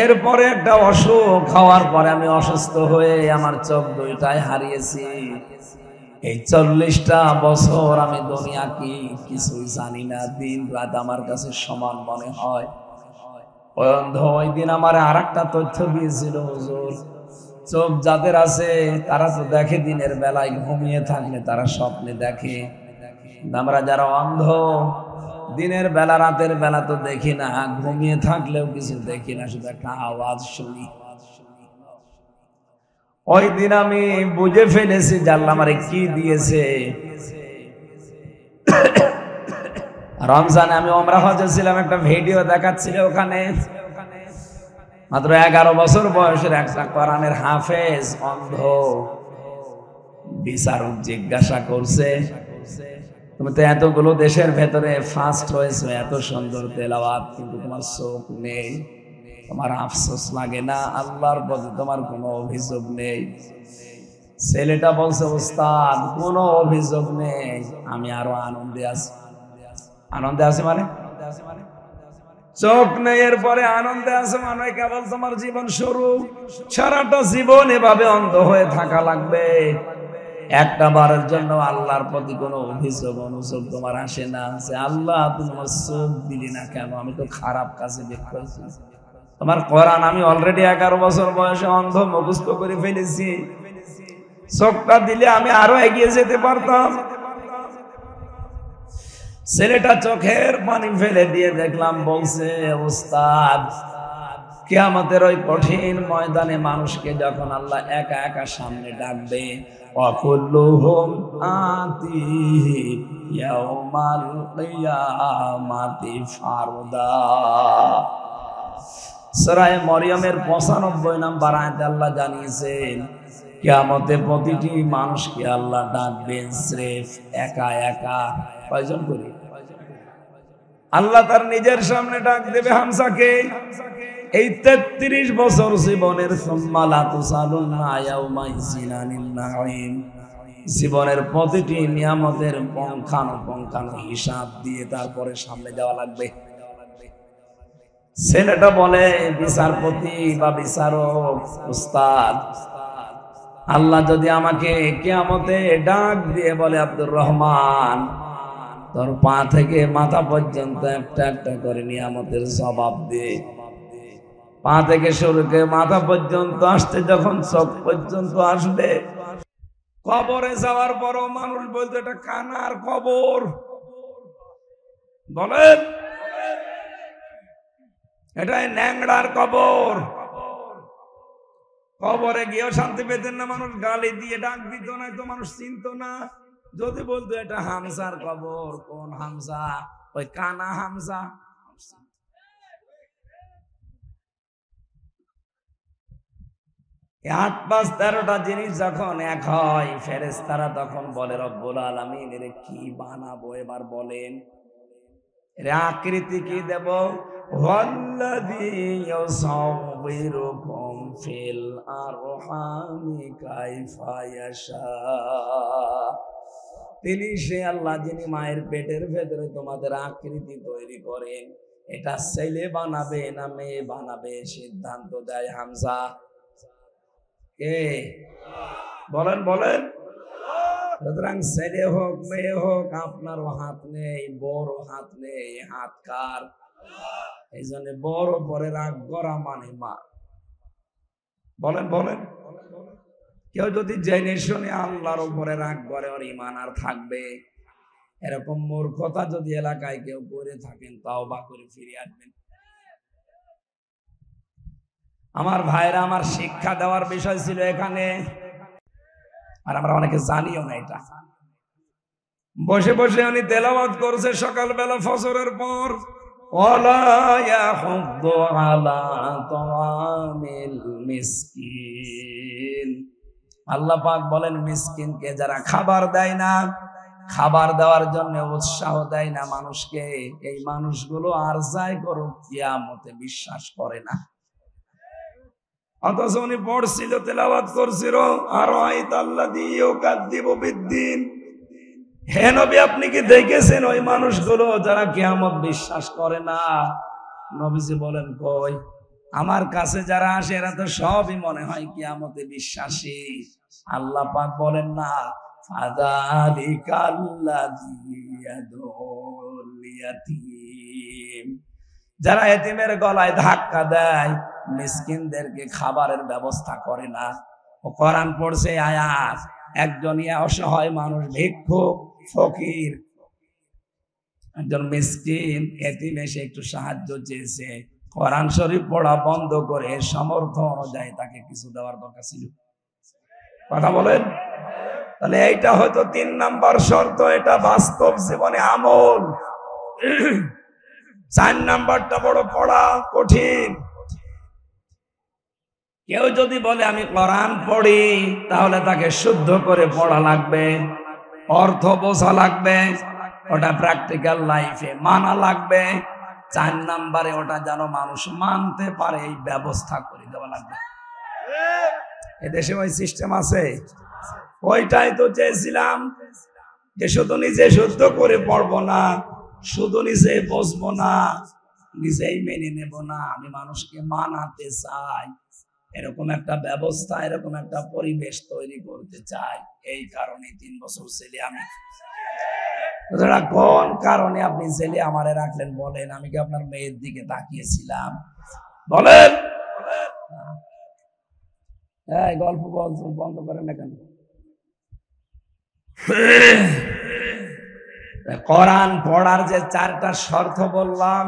এরপরে একটা অসুখ হওয়ার পরে আমি অসুস্থ হয়ে আমার চোখ 2টাই হারিয়েছি। এই 40টা বছর আমি দুনিয়া কি কিছুই জানি না, দিন রাত আমার কাছে সমান মনে হয়। ওই দিন আমার আর একটা তথ্য দিয়েছিল, হুজুর চোখ যাদের আছে তারা তো দেখে দিনের বেলায়, ঘুমিয়ে থাকলে তারা স্বপ্নে দেখে। আমরা যারা অন্ধ, দিনের বেলা রাতের বেলা তো দেখি না, ঘুমিয়ে থাকলেও কিছু দেখি না, শুধু একটা আওয়াজ শুনি। ওই দিন আমি বুঝে ফেলেছি যে আল্লাহ আমারে কি দিয়েছে। রমজানে আমি ওমরা হজে ছিলাম, একটা ভিডিও দেখাচ্ছিল, ওখানে মাত্র 11 বছর বয়সের একটা কোরআনের হাফেজ অন্ধ বিচারক জিজ্ঞাসা করছে, তুমি তো এতগুলো দেশের ভেতরে ফার্স্ট হয়েছে, এত সুন্দর তেলাওয়াত, কিন্তু তোমার চোখ নেই, তোমার আফসোস লাগে না? আল্লাহর প্রতি তোমার কোনো অভিযোগ নেই? ছেলেটা বলছে, ওস্তাদ কোনো অভিযোগ নেই, আমি আরো আনন্দে আছি। আনন্দে আছে মানে চোখ নেই, এরপরে আনন্দে আছে মানে কেবল তোমার জীবন শুরু। সারাটা জীবন এভাবে অন্ধ হয়ে থাকা লাগবে। একটা বারের জন্য আল্লাহর প্রতি কোনো অভিযোগ অনুযোগ তোমার আসে না যে আল্লাহ তুমি আমার চোখ দিলি না কেন, আমি তো খারাপ কাজে দেখতেছি। তোমার কোরআন আমি অলরেডি 11 বছর বয়সে অন্ধ মুখস্থ করে ফেলেছি, চোখটা দিলে আমি আরো এগিয়ে যেতে পারতাম। ছেলেটা চোখের পানি ফেলে দিয়ে দেখলাম বলছে, ওস্তাদ কিয়ামতের ওই কঠিন ময়দানে মানুষকে যখন আল্লাহ একা একা সামনে ডাকবে, ওয়াকুল্লুহুম আতিহি ইয়াউমাল কিয়ামাতি ফারদা। সূরা মরিয়মের 95 নম্বর আয়াতে আল্লাহ জানিয়েছেন, কিয়ামতে প্রতিটি মানুষকে আল্লাহ ডাকবেন স্রেফ একা একা। কয়জন করে? আল্লাহ তার নিজের সামনে ডাক দেবে হামজাকে। এই 33 বছর জীবনের জীবনের প্রতিটি নিয়ামতের পঙ্খানো হিসাব দিয়ে তারপরে সামনে যাওয়া লাগবে। ছেলেটা বলে, বিচারপতি বা বিচারক উস্তাদ, আল্লাহ যদি আমাকে কিয়ামতে ডাক দিয়ে বলে, আব্দুর রহমান তোর পা থেকে মাথা পর্যন্ত একটা একটা করে নিয়ামতের জবাব দে, পা থেকে শুরু করে মাথা পর্যন্ত আসতে যখন চোখ পর্যন্ত আসবে, কবরে যাওয়ার পরও মানুষ বলতে এটা কানার কবর। বলেন এটাই ন্যাংড়ার কবর। কবরে গিয়েও শান্তি পেতেন না, মানুষ গালি দিয়ে ডাক দিত না, তো মানুষ চিনত না। যদি বলতো এটা হামজার কবর, কোন হামজা? ওই কানা হামজা। 8-5-13টা জিনিস যখন এক হয়, ফেরেশতারা তখন বলে, রব্বুল আলামিন এর কি বানাবো এবার বলেন, এর আকৃতি কি দেব? ওয়াল্লাযী ইউসাউবিরুকুম ফিল আরহামি কাইফা ইয়াশা। তিনি সে আল্লাহ যিনি মায়ের পেটের ভেতরে তোমাদের আকৃতি তৈরি করেন, এটা ছেলে বানাবে না মেয়ে বানাবে সিদ্ধান্ত দেয় হামজা। কে বলেন বলেন। সুতরাং ছেলে হোক মেয়ে হোক আপনারও হাত নেই, বড় হাত নেই, হাত কার? এই জন্য বড় পরে রাগ করা মানে মা। বলেন বলেন। কেউ যদি জেনে শুনে আল্লাহর উপরে রাগ করে, ওর ঈমান আর থাকবে? এরকম মূর্খতা যদি এলাকায় কেউ করে থাকেন, তাওবা করে ফিরে আসবেন। আমার ভাইরা, আমার শিক্ষা দেওয়ার বিষয় ছিল এখানে, আর আমরা অনেকে জানিও না এটা। বসে বসে উনি তেলাওয়াত করছে সকালবেলা ফজরের পর, ওয়ালা ইয়াহুদ্দু আলা তাআমিল মিসকিন। আল্লাহ পাক বলেন, মিসকিনকে যারা খাবার দেয় না, খাবার দেওয়ার জন্য উৎসাহ দেয় না মানুষকে, এই মানুষগুলো আর যাই করুক কিয়ামতে বিশ্বাস করে না। অথচ উনি পড়ছিল, তেলাওয়াত করছিল, আর আইতাল্লাযী ইউকাযযিবু বিদ্দিন। হে নবী, আপনি কি দেখেছেন ওই মানুষগুলো যারা কিয়ামত বিশ্বাস করে না? নবীজি বলেন, কই, আমার কাছে যারা আসে এরা তো সবই মনে হয় কিয়ামতে বিশ্বাসী। আল্লাহ পাক বলেন না, ফাযালিকাল্লাযী ইয়াদুল ইয়াতীম। যারা এতিমের গলায় ধাক্কা দেয়, মিসকিনদেরকে খাবারের ব্যবস্থা করে না। ও কোরআন পড়ছে আয়াত, একজন অসহায় মানুষ, ভিক্ষুক, ফকির, একজন মিসকিন এতিম এসে একটু সাহায্য চেয়েছে, কোরআন শরীফ পড়া বন্ধ করে সামর্থ্য অনুযায়ী তাকে কিছু দেওয়ার দরকার ছিল। কথা বলেন। তাহলে এইটা হয়তো 3 নাম্বার শর্ত, এটা বাস্তব জীবনে আমল। 4 নাম্বারটা বড় পড়া কঠিন। কেউ যদি বলে আমি কোরআন পড়ি, তাহলে তাকে শুদ্ধ করে পড়া লাগবে, অর্থ বোঝা লাগবে, ওটা প্র্যাকটিক্যাল লাইফে মানা লাগবে। 4 নাম্বারে ওটা যেন মানুষ মানতে পারে, এই ব্যবস্থা করে দেওয়া লাগবে। এদেশে ওই সিস্টেম আছে? ওইটাই তো চেয়েছিলাম, যে শুধু নিজে শুদ্ধ করে পড়বো না, শুধু নিজে বসবো না, নিজেই মেনে নেব না, আমি মানুষকে মানাতে চাই। এরকম একটা ব্যবস্থা, এরকম একটা পরিবেশ তৈরি করতে চাই। এই কারণে 3 বছর ছেলে আমি। কোন কারণে আপনি ছেলে আমারে রাখলেন বলেন? আমি কি আপনার মেয়ের দিকে তাকিয়েছিলাম? বলেন। এই গল্প বন্ধ করেন না কেন? কোরআন পড়ার যে 4টা শর্ত বললাম,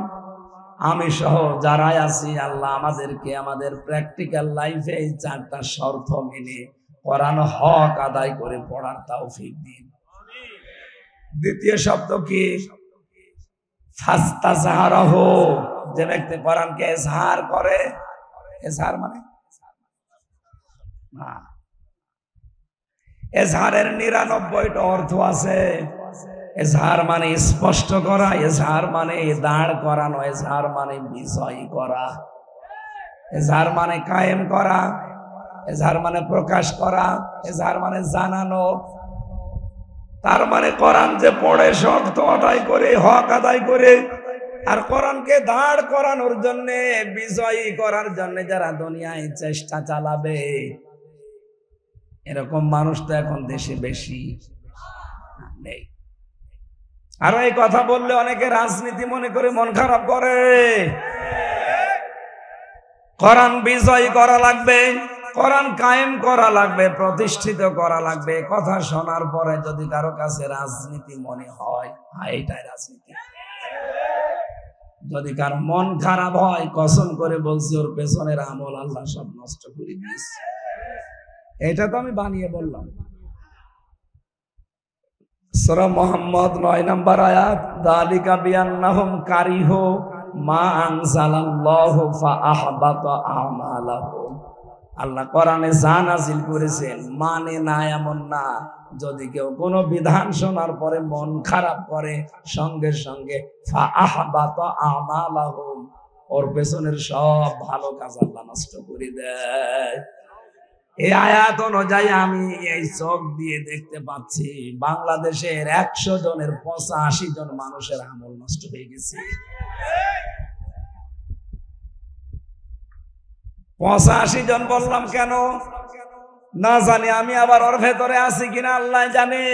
আমি সহ যারাই আছি, আল্লাহ আমাদেরকে আমাদের প্র্যাকটিক্যাল লাইফে এই 4টা শর্ত মেনে কোরআন হক আদায় করে পড়ার তৌফিক দিন। দ্বিতীয় শব্দ কি? ফাস্তাজহারাহু। যে ব্যক্তি কোরআনকে ইজহার করে, ইজহার মানে না, এজহারের 99টা অর্থ আছে। এজহার মানে স্পষ্ট করা, এজহার মানে দাঁড় করানো, এজহার মানে বিজয় করা, এজহার মানে কায়েম করা, এজহার মানে প্রকাশ করা, এজহার মানে জানানো। তার মানে কোরআন যে পড়ে শর্ত আদায় করে, হক আদায় করে, আর কোরআনকে দাঁড় করানোর জন্য, বিজয়ী করার জন্য যারা দুনিয়ায় চেষ্টা চালাবে, এরকম মানুষ তো এখন দেশে বেশি নেই। আর এই কথা বললে অনেকে রাজনীতি মনে করে মন খারাপ করে। কোরআন বিজয় করা লাগবে, কোরআন কায়েম করা লাগবে, প্রতিষ্ঠিত করা লাগবে। কথা শোনার পরে যদি কারো কাছে রাজনীতি মনে হয়, এইটাই রাজনীতি। যদি কারো মন খারাপ হয়, কসম করে বলছি, ওর পেছনের আমল আল্লাহ সব নষ্ট করে দিয়েছে। এটা তো আমি বানিয়ে বললাম। সূরা মুহাম্মদ 9 নম্বর আয়াত, যালিকা বিআন্নাহুম কারিহু মা আনজালাল্লাহু ফাআহবাতা আমালাহুম। আল্লাহ কোরআনে যা নাযিল করেছেন মানে না এমন না। যদি কেউ কোনো বিধান শোনার পরে মন খারাপ করে, সঙ্গে সঙ্গে ফাআহবাতা আমালাহুম, ওর পেছনের সব ভালো কাজ আল্লাহ নষ্ট করে দেয়। এই আয়াত অনুযায়ী আমি এই চোখ দিয়ে দেখতে পাচ্ছি, বাংলাদেশের 100 জনের 85 জন মানুষের আমল নষ্ট হয়ে গেছে। 85 জন বললাম কেন? না জানি আমি আবার ওর ভেতরে আছি কিনা আল্লাহ জানে।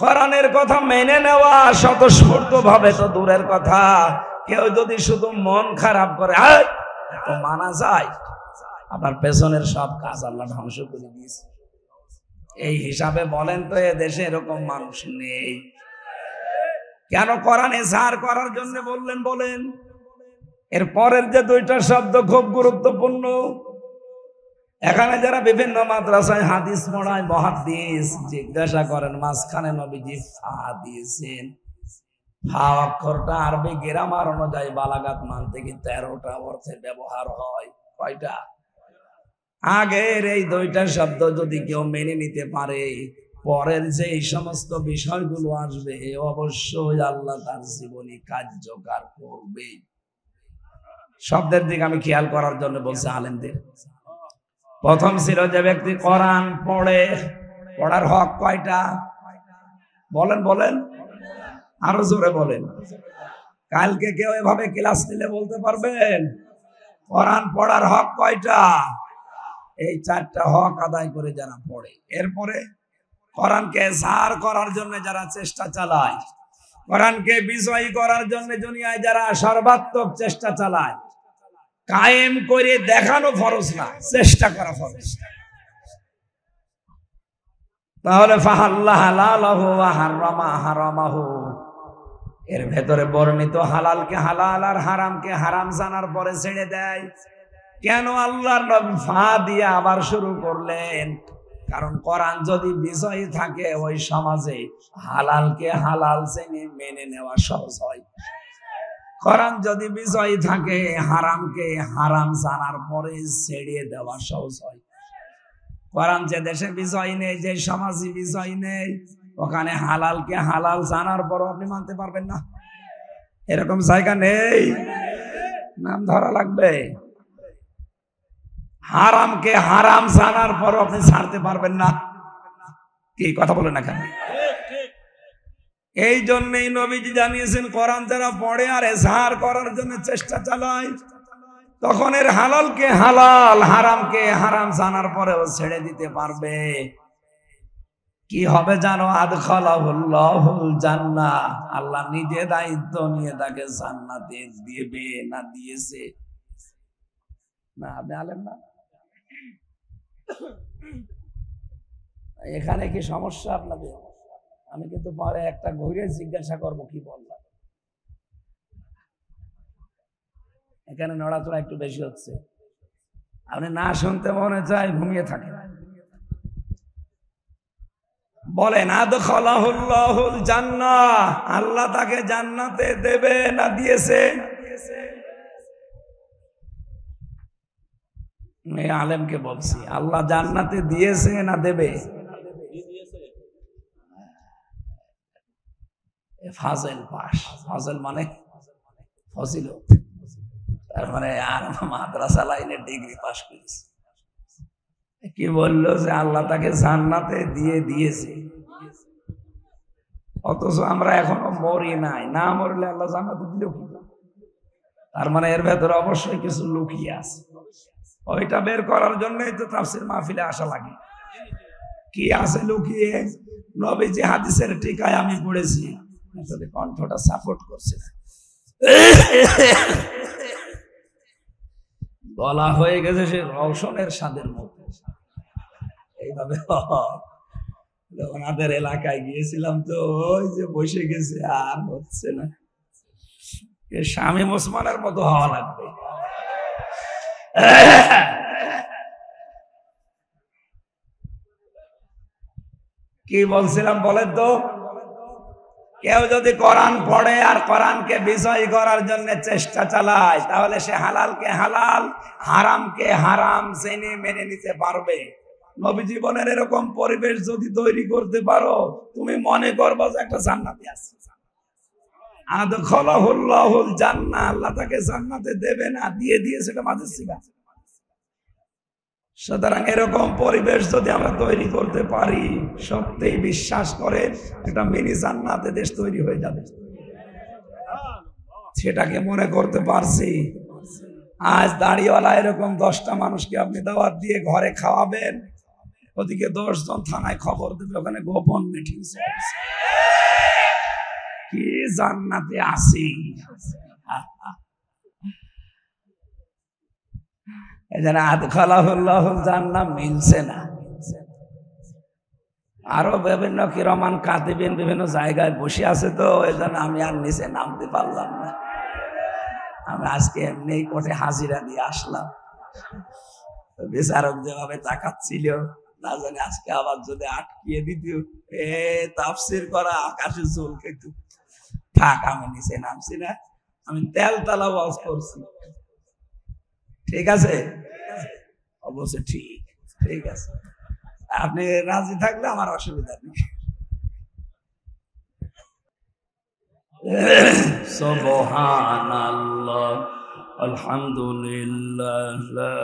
কোরআনের কথা মেনে নেওয়া স্বতঃস্ফূর্ত ভাবে তো দূরের কথা, কেউ যদি শুধু মন খারাপ করে তো মানা যায়? আপনার পেছনের সব কাজ আল্লাহ ধ্বংস করে দিয়েছে। এই হিসাবে বলেন তো এ দেশে এরকম মানুষ নেই কেন? কোরআনে সার করার জন্য বললেন বলেন। এর পরের যে দুইটা শব্দ খুব গুরুত্বপূর্ণ। এখানে যারা বিভিন্ন মাদ্রাসায় হাদিস পড়ায় মুহাদ্দিস জিজ্ঞাসা করেন মাঝখানে নবীজি ফা দিয়েছেন। ফা অক্ষরটা আরবি গ্রামার অনুযায়ী বালাগাত মান থেকে 13টা অর্থে ব্যবহার হয়। কয়টা? আগের এই দুইটা শব্দ যদি কেউ মেনে নিতে পারে, পরের যে এই সমস্ত বিষয়গুলো আসবে অবশ্যই আল্লাহ তার জীবনী কার্যকর করবে। শব্দের দিকে আমি খেয়াল করার জন্য বলছি আলেমদের। প্রথম ছিল যে ব্যক্তি কোরআন পড়ে, পড়ার হক কয়টা? বলেন বলেন, আরো জোরে বলেন। কালকে কেউ এভাবে ক্লাস নিলে বলতে পারবেন কোরআন পড়ার হক কয়টা? এই 4টা হক আদায় করে যারা পড়ে, এরপরে কোরআনকে সার করার জন্য যারা চেষ্টা চালায়, কোরআনকে বিজয়ী করার জন্য দুনিয়ায় যারা সর্বাত্মক চেষ্টা চালায়, কায়েম করে দেখানো ফরজ না, চেষ্টা করা ফরজ। তাহলে ফাহাল্লা হালালাহু ওয়া হারামা হারামাহু, এর ভেতরে বর্ণিত হালালকে হালাল আর হারামকে হারাম জানার পরে ছেড়ে দেয়। কেন আল্লাহর নবী ফা দিয়ে আবার শুরু করলেন? কারণ কোরআন যদি বিজয়ী থাকে ওই সমাজে হালালকে হালাল জেনে মেনে নেওয়া সহজ হয়। কোরআন যদি বিজয়ী থাকে হারামকে হারাম জানার পরে ছেড়ে দেওয়া সহজ হয়। কোরআন যে দেশে বিজয়ী নেই, যে সমাজে বিজয়ী নেই, ওখানে হালালকে হালাল জানার পরও আপনি মানতে পারবেন না। এরকম জায়গা নেই, নাম ধরা লাগবে। হারামকে হারাম জানার পরও আপনি ছাড়তে পারবেন না। কি কথা বলেন না কেন? এই জন্যই নবীজি জানিয়েছেন কোরআন যারা পড়ে আর এজহার করার জন্য চেষ্টা চালায়, তখন এর হালালকে হালাল হারামকে হারাম জানার পরেও ছেড়ে দিতে পারবে। কি হবে জানো? আদখালাহুল্লাহুল জান্নাহ, আল্লাহ নিজে দায়িত্ব নিয়ে তাকে জান্নাতে দিবে। না দিয়েছে না? আপনি আলেম না? এখানে কি সমস্যা আপনাদের? আমি কিন্তু পরে একটা ঘুরে জিজ্ঞাসা করব কি বললাম। এখানে নড়াচড়া একটু বেশি হচ্ছে, আপনি না শুনতে মনে চায় ঘুমিয়ে থাকেন। বলেন আদখালাহুল্লাহুল জান্নাহ, আল্লাহ তাকে জান্নাতে দেবে না দিয়েছে? এই আলেমকে বলছি, আল্লাহ জান্নাতে দিয়েছে না দেবে? ফাজেল পাস, ফাজেল মানে ফজিলত, তার মানে আর মাদ্রাসা লাইনে ডিগ্রি পাস করেছে। কি বললো যে আল্লাহ তাকে জান্নাতে দিয়ে দিয়েছে, অথচ আমরা এখনো মরি নাই। না মরলে আল্লাহ জান্নাতে দিল কি? তার মানে এর ভেতরে অবশ্যই কিছু লুকিয়ে আছে। ওইটা বের করার জন্যই তো তাফসীর মাহফিলে আসা লাগে। কি আছে লুকিয়ে? নবীজি হাদিসের টিকায় আমি পড়েছি, কণ্ঠটা সাপোর্ট করছে না, গলা হয়ে গেছে সে রওশনের স্বাদের মতো। এইভাবে ওনাদের এলাকায় গিয়েছিলাম তো, ওই যে বসে গেছে, আর হচ্ছে না। শামীম ওসমানের মতো হওয়া লাগবে। কি বলছিলাম বলেন তো? কেউ যদি কোরআন পড়ে আর কোরআনকে বিজয়ী করার জন্য চেষ্টা চালায়, তাহলে সে হালালকে হালাল হারামকে হারাম জেনে মেনে নিতে পারবে। নবী জীবনের এরকম পরিবেশ যদি তৈরি করতে পারো, তুমি মনে করবা যে একটা জান্নাতে আছে। আদখালাহুল্লাহুল জান্নাহ, আল্লাহ তাকে জান্নাতে দেবে না দিয়ে দিয়েছে, এটা মাঝে ছিলা। সুতরাং এরকম পরিবেশ যদি আমরা তৈরি করতে পারি, সত্যিই বিশ্বাস করে একটা মিনি জান্নাতে দেশ তৈরি হয়ে যাবে। সেটাকে মনে করতে পারছি। আজ দাড়িওয়ালা এরকম 10টা মানুষকে আপনি দাওয়াত দিয়ে ঘরে খাওয়াবেন, ওদিকে 10 জন থানায় খবর দেবে, ওখানে গোপন মিটিং চলছে, কি জান্নাতে আসি। এজন্য আদখালাহুল্লাহুল জান্নাহ মিলছে না। আরো বিভিন্ন কিরমান কাতিবিন বিভিন্ন জায়গায় বসে আছে, তো এই জন্য আমি আর নিচে নামতে পারলাম না। আমি আজকে এমনি কোর্টে হাজিরা দিয়ে আসলাম। বিচারক যেভাবে তাকাচ্ছিল, না জানি আজকে আবার যদি আটকিয়ে দিত, তাফসীর করা আকাশে চুল খেত। থাক, আমি নিচে নামছি না, আমি তেল তালা ওয়াজ করছি। ঠিক আছে, অবশ্যই ঠিক আছে, আপনি রাজি থাকলে আমার অসুবিধা নেই। সুবহানাল্লাহ, আলহামদুলিল্লাহ, লা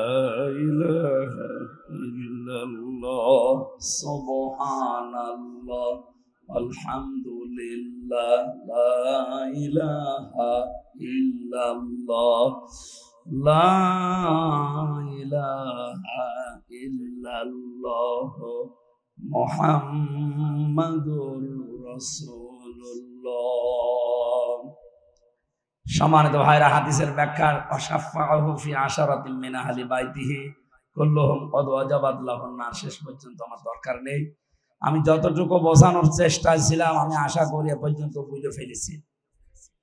ইলাহা ইল্লাল্লাহ, সুবহানাল্লাহ, আলহামদুলিল্লাহ, লা ইলাহা ইল্লাল্লাহ, লা ইলাহা ইল্লাল্লাহ, মুহাম্মাদুর রাসূলুল্লাহ। সম্মানিত ভাইরা, হাদিসের ব্যাখ্যার ওয়াশাফাআহু ফি আশারাতিন মিন আহলি বাইতিহি কুল্লুহুম ক্বাদ ওয়াজাবাত লাহুন নার, শেষ পর্যন্ত আমার দরকার নেই। আমি যতটুকু বোঝানোর চেষ্টায় ছিলাম, আমি আশা করি এ পর্যন্ত বুঝে ফেলেছি।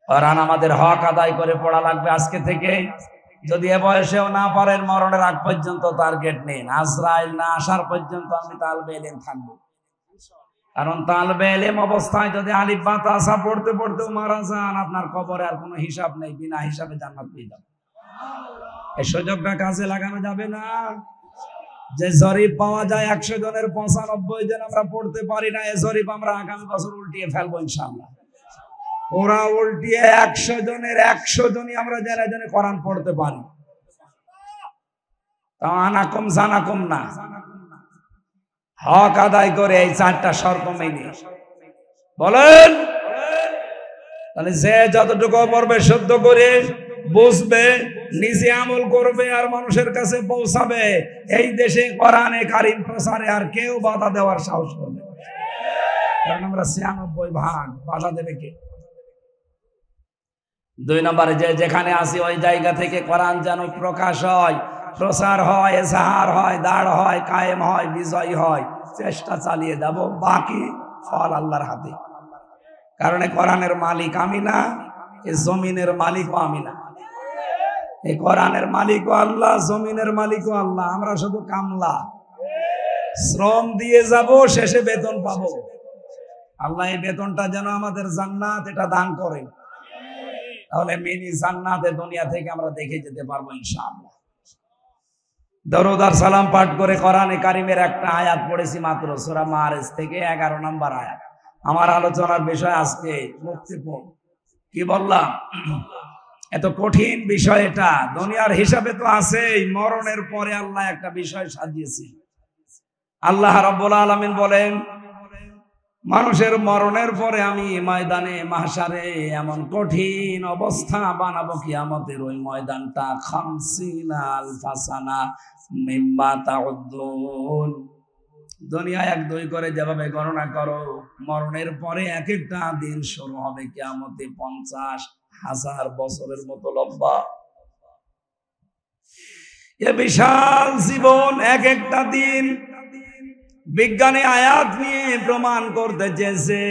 কোরআন আমাদের হক আদায় করে পড়া লাগবে আজকে থেকে। যদি এ বয়সেও না পারেন, মরণের আগ পর্যন্ত টার্গেট নেন। আজরাইল না আসার পর্যন্ত আমি তালবে ইলম থাকবো। কারণ তালবে ইলম অবস্থায় যদি আলিফ বা তাসা পড়তে পড়তেও মারা যান, আপনার কবরে আর কোনো হিসাব নেই, বিনা হিসাবে জান্নাত পেয়ে যাবেন। এই সুযোগটা কাজে লাগানো যাবে না। যে জরিপ পাওয়া যায় 100 জনের 95 জন আমরা পড়তে পারি না, এই জরিপ আমরা আগামী বছর উল্টিয়ে ফেলবো ইনশাআল্লাহ। ওরা উল্টিয়ে 100 জনের 100 জনই আমরা যারা জনে কোরআন পড়তে পারি। তা আনাকুম জানাকুম না, হক আদায় করে এই 4টা শর্ত মেনে বলেন। তাহলে যে যতটুকু পড়বে শুদ্ধ করে বুঝবে, নিজে আমল করবে আর মানুষের কাছে পৌঁছাবে, এই দেশে কোরআনে কারীম প্রচারে আর কেউ বাধা দেওয়ার সাহস করবে না। কারণ আমরা 96 ভাগ, বাধা দেবে কে? 2 নম্বরে, যেখানে আসি ওই জায়গা থেকে কোরআন যেন প্রকাশ হয়, প্রচার হয়, এজাহার হয়, দাঁড় হয়, কায়েম হয়, বিজয় হয়। চেষ্টা চালিয়ে যাব, বাকি ফল আল্লাহর হাতে। কারণ এই কোরআনের মালিক আমি না, এই জমিনের মালিকও আমি না। এই কোরআনের মালিকও আল্লাহ, জমিনের মালিকও আল্লাহ। আমরা শুধু কামলা, শ্রম দিয়ে যাব, শেষে বেতন পাবো। আল্লাহ এই বেতনটা যেন আমাদের জান্নাত, এটা দান করেন। তাহলে মিনি জান্নাতে দুনিয়া থেকে আমরা দেখে যেতে পারবো ইনশাআল্লাহ। দরুদ আর সালাম পাঠ করে কোরআনে কারিমের একটা আয়াত পড়েছি মাত্র, সূরা মাআরিজ থেকে 11 নম্বর আয়াত। আমার আলোচনার বিষয় আজকে মুক্তিপণ। কি বললাম? এত কঠিন বিষয় এটা। দুনিয়ার হিসাবে তো আছেই, মরণের পরে আল্লাহ একটা বিষয় সাজিয়েছে। আল্লাহ রাব্বুল আলামিন বলেন, মানুষের মরণের পরে আমি ময়দানে মাহশারে এমন কঠিন অবস্থা বানাবো, কিয়ামতের ওই ময়দানটা 50 আলফা সানা মিম্মা তাউদ্দুন। দুনিয়া 1 2 করে যেভাবে গণনা করো, মরণের পরে এক একটা দিন শুরু হবে কিয়ামতে 50,000 বছরের মতো লম্বা। এ বিশাল জীবন, এক একটা দিন। বিজ্ঞানী আয়াত নিয়ে প্রমাণ করতে চেয়েছে,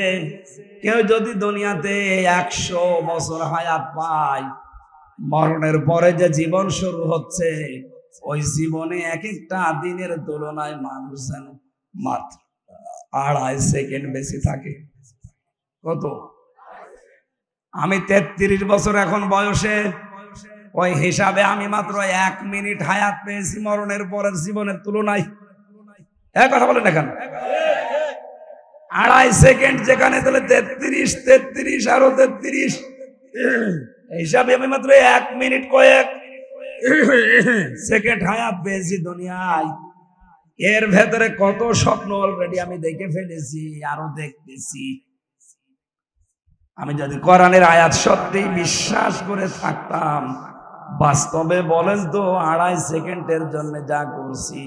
কেউ যদি দুনিয়াতে 100 বছর হায়াত পায়, মরণের পরে যে জীবন শুরু হচ্ছে, ওই জীবনে এক একটা দিনের তুলনায় মানুষ যেন মাত্র 2.5 সেকেন্ড বেশি থাকে। কত? আমি 33 বছর এখন বয়সে, ওই হিসাবে আমি মাত্র 1 মিনিট হায়াত পেয়েছি মরণের পরের জীবনের তুলনায়। কথা বলেন এখন, 2.5 সেকেন্ড যেখানে, তাহলে 33 আরো 33 হিসাবে আমি মাত্র 1 মিনিট কয়েক সেকেন্ড হায়াত পেয়েছি দুনিয়ায়। এর ভেতরে কত স্বপ্ন অলরেডি আমি দেখে ফেলেছি, আরো দেখতেছি। আমি যদি কোরআনের আয়াত সত্যি বিশ্বাস করে থাকতাম, বাস্তবে বলেন তো 2.5 সেকেন্ডের জন্য যা করছি,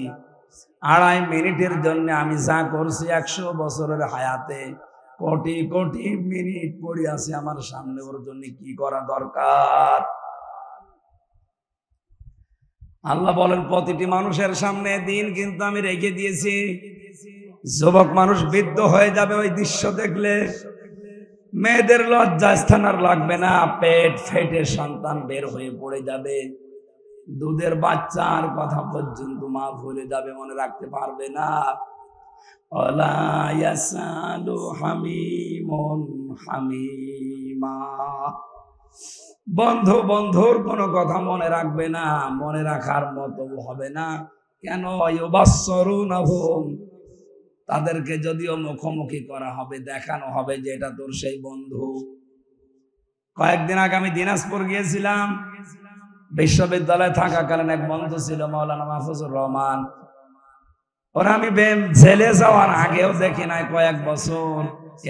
2.5 মিনিটের জন্য আমি যা করছি 100 বছরের হায়াতে কোটি কোটি মিনিট পড়ে আছে আমার সামনে, ওর জন্য কি করা দরকার? আল্লাহ বলেন প্রতিটি মানুষের সামনে দিন কিন্তু আমি রেখে দিয়েছি। যুবক মানুষ বৃদ্ধ হয়ে যাবে ওই দৃশ্য দেখলে, মেয়েদের লজ্জা স্থান আর লাগবে না, পেট ফেটে সন্তান বের হয়ে পড়ে যাবে, দুধের বাচ্চার কথা পর্যন্ত মা ভুলে যাবে, মনে রাখতে পারবে না। ওয়ালা ইয়াসালু হামিমুন হামিমা, বন্ধু বন্ধুর কোনো কথা মনে রাখবে না, মনে রাখার মতো হবে না। কেন? ইউবাসসিরুনাহুম, তাদেরকে যদিও মুখোমুখি করা হবে, দেখানো হবে যে এটা তোর সেই বন্ধু। কয়েকদিন আগে আমি দিনাজপুর গিয়েছিলাম, বিশ্ববিদ্যালয়ে থাকাকালীন এক বন্ধু ছিল মাওলানা মাহফুজুর রহমান। ওরা আমি জেলে যাওয়ার আগেও দেখি নাই কয়েক বছর,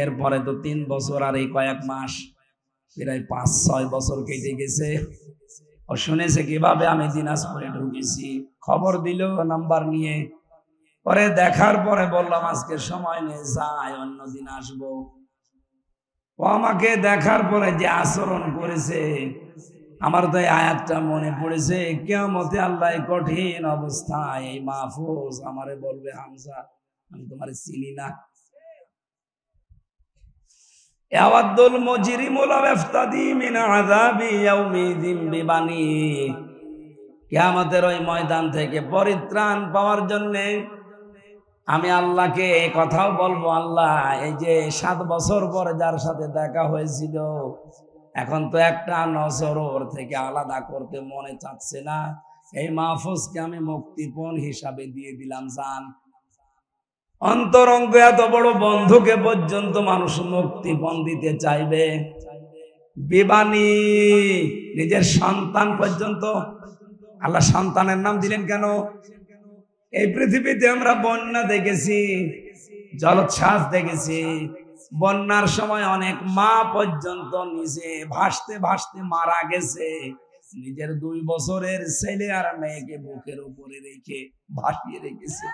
এরপরে তো 3 বছর আর এই কয়েক মাস, প্রায় 5-6 বছর কেটে গেছে। ও শুনেছে কিভাবে আমি দিনাজপুরে ঢুকেছি, খবর দিল নাম্বার নিয়ে। পরে দেখার পরে বললাম আজকে সময় নেই, যাই অন্যদিন আসবো। ও আমাকে দেখার পরে যে আচরণ করেছে, আমার তো এই আয়াতটা মনে পড়েছে, কিয়ামতে আল্লাহ কঠিন অবস্থায় এই মাহফুজ আমারে বলবে, হামজা আমি তোমারে চিনি না। ইয়াওয়াদুল মুজরিমু লাউ ইফতাদি মিন আযাবি ইয়াউমিযিন বিবানি, কিয়ামতের ওই ময়দান থেকে পরিত্রাণ পাওয়ার জন্য আমি আল্লাহকে এই কথাও বলবো, আল্লাহ এই যে 7 বছর পরে যার সাথে দেখা হয়েছিল, এখন তো একটা নজর ওর থেকে আলাদা করতে মনে চাচ্ছে না, এই মাহফুজকে আমি মুক্তিপণ হিসাবে দিয়ে দিলাম জান। অন্তরঙ্গ এত বড় বন্ধুকে পর্যন্ত মানুষ মুক্তিপণ দিতে চাইবে, বিবানী নিজের সন্তান পর্যন্ত। আল্লাহ সন্তানের নাম দিলেন কেন? এই পৃথিবীতে আমরা বন্যা দেখেছি, জলোচ্ছ্বাস দেখেছি, বন্যার সময় অনেক মা পর্যন্ত নিজে ভাসতে ভাসতে মারা গেছে, নিজের 2 বছরের ছেলে আর মেয়েকে বুকের উপরে রেখে ভাসিয়ে রেখেছে।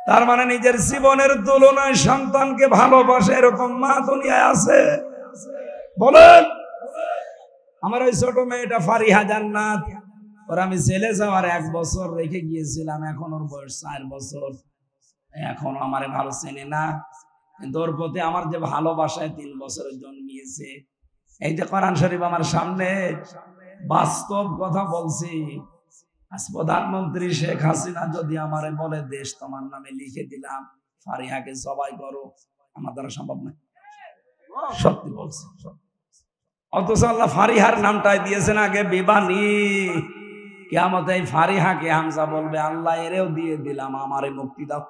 তার মানে নিজের জীবনের তুলনায় সন্তানকে ভালোবাসে এরকম মা দুনিয়ায় আছে? বলেন। আমার ওই ছোট মেয়েটা ফারিহা জান্নাত, ওর আমি ছেলে যাওয়ার 1 বছর রেখে গিয়েছিলাম, এখন ওর বয়স 4 বছর, এখনো আমারে ভালো চেনে না, কিন্তু ওর প্রতি আমার যে ভালোবাসায় 3 বছরে জন্মিয়েছে। এই যে কোরআন শরীফ আমার সামনে, বাস্তব কথা বলছি। আজ প্রধানমন্ত্রী শেখ হাসিনা যদি আমারে বলে দেশ তোমার নামে লিখে দিলাম, ফারিহাকে জবাই করো, আমার দ্বারা সম্ভব না। সত্যি বলছি। অথচ আল্লাহ ফারিহার নামটাই দিয়েছেন আগে বিবানী। কিয়ামতে এই ফারিহাকে হামজা বলবে, আল্লাহ এরেও দিয়ে দিলাম, আমারে মুক্তি দাও।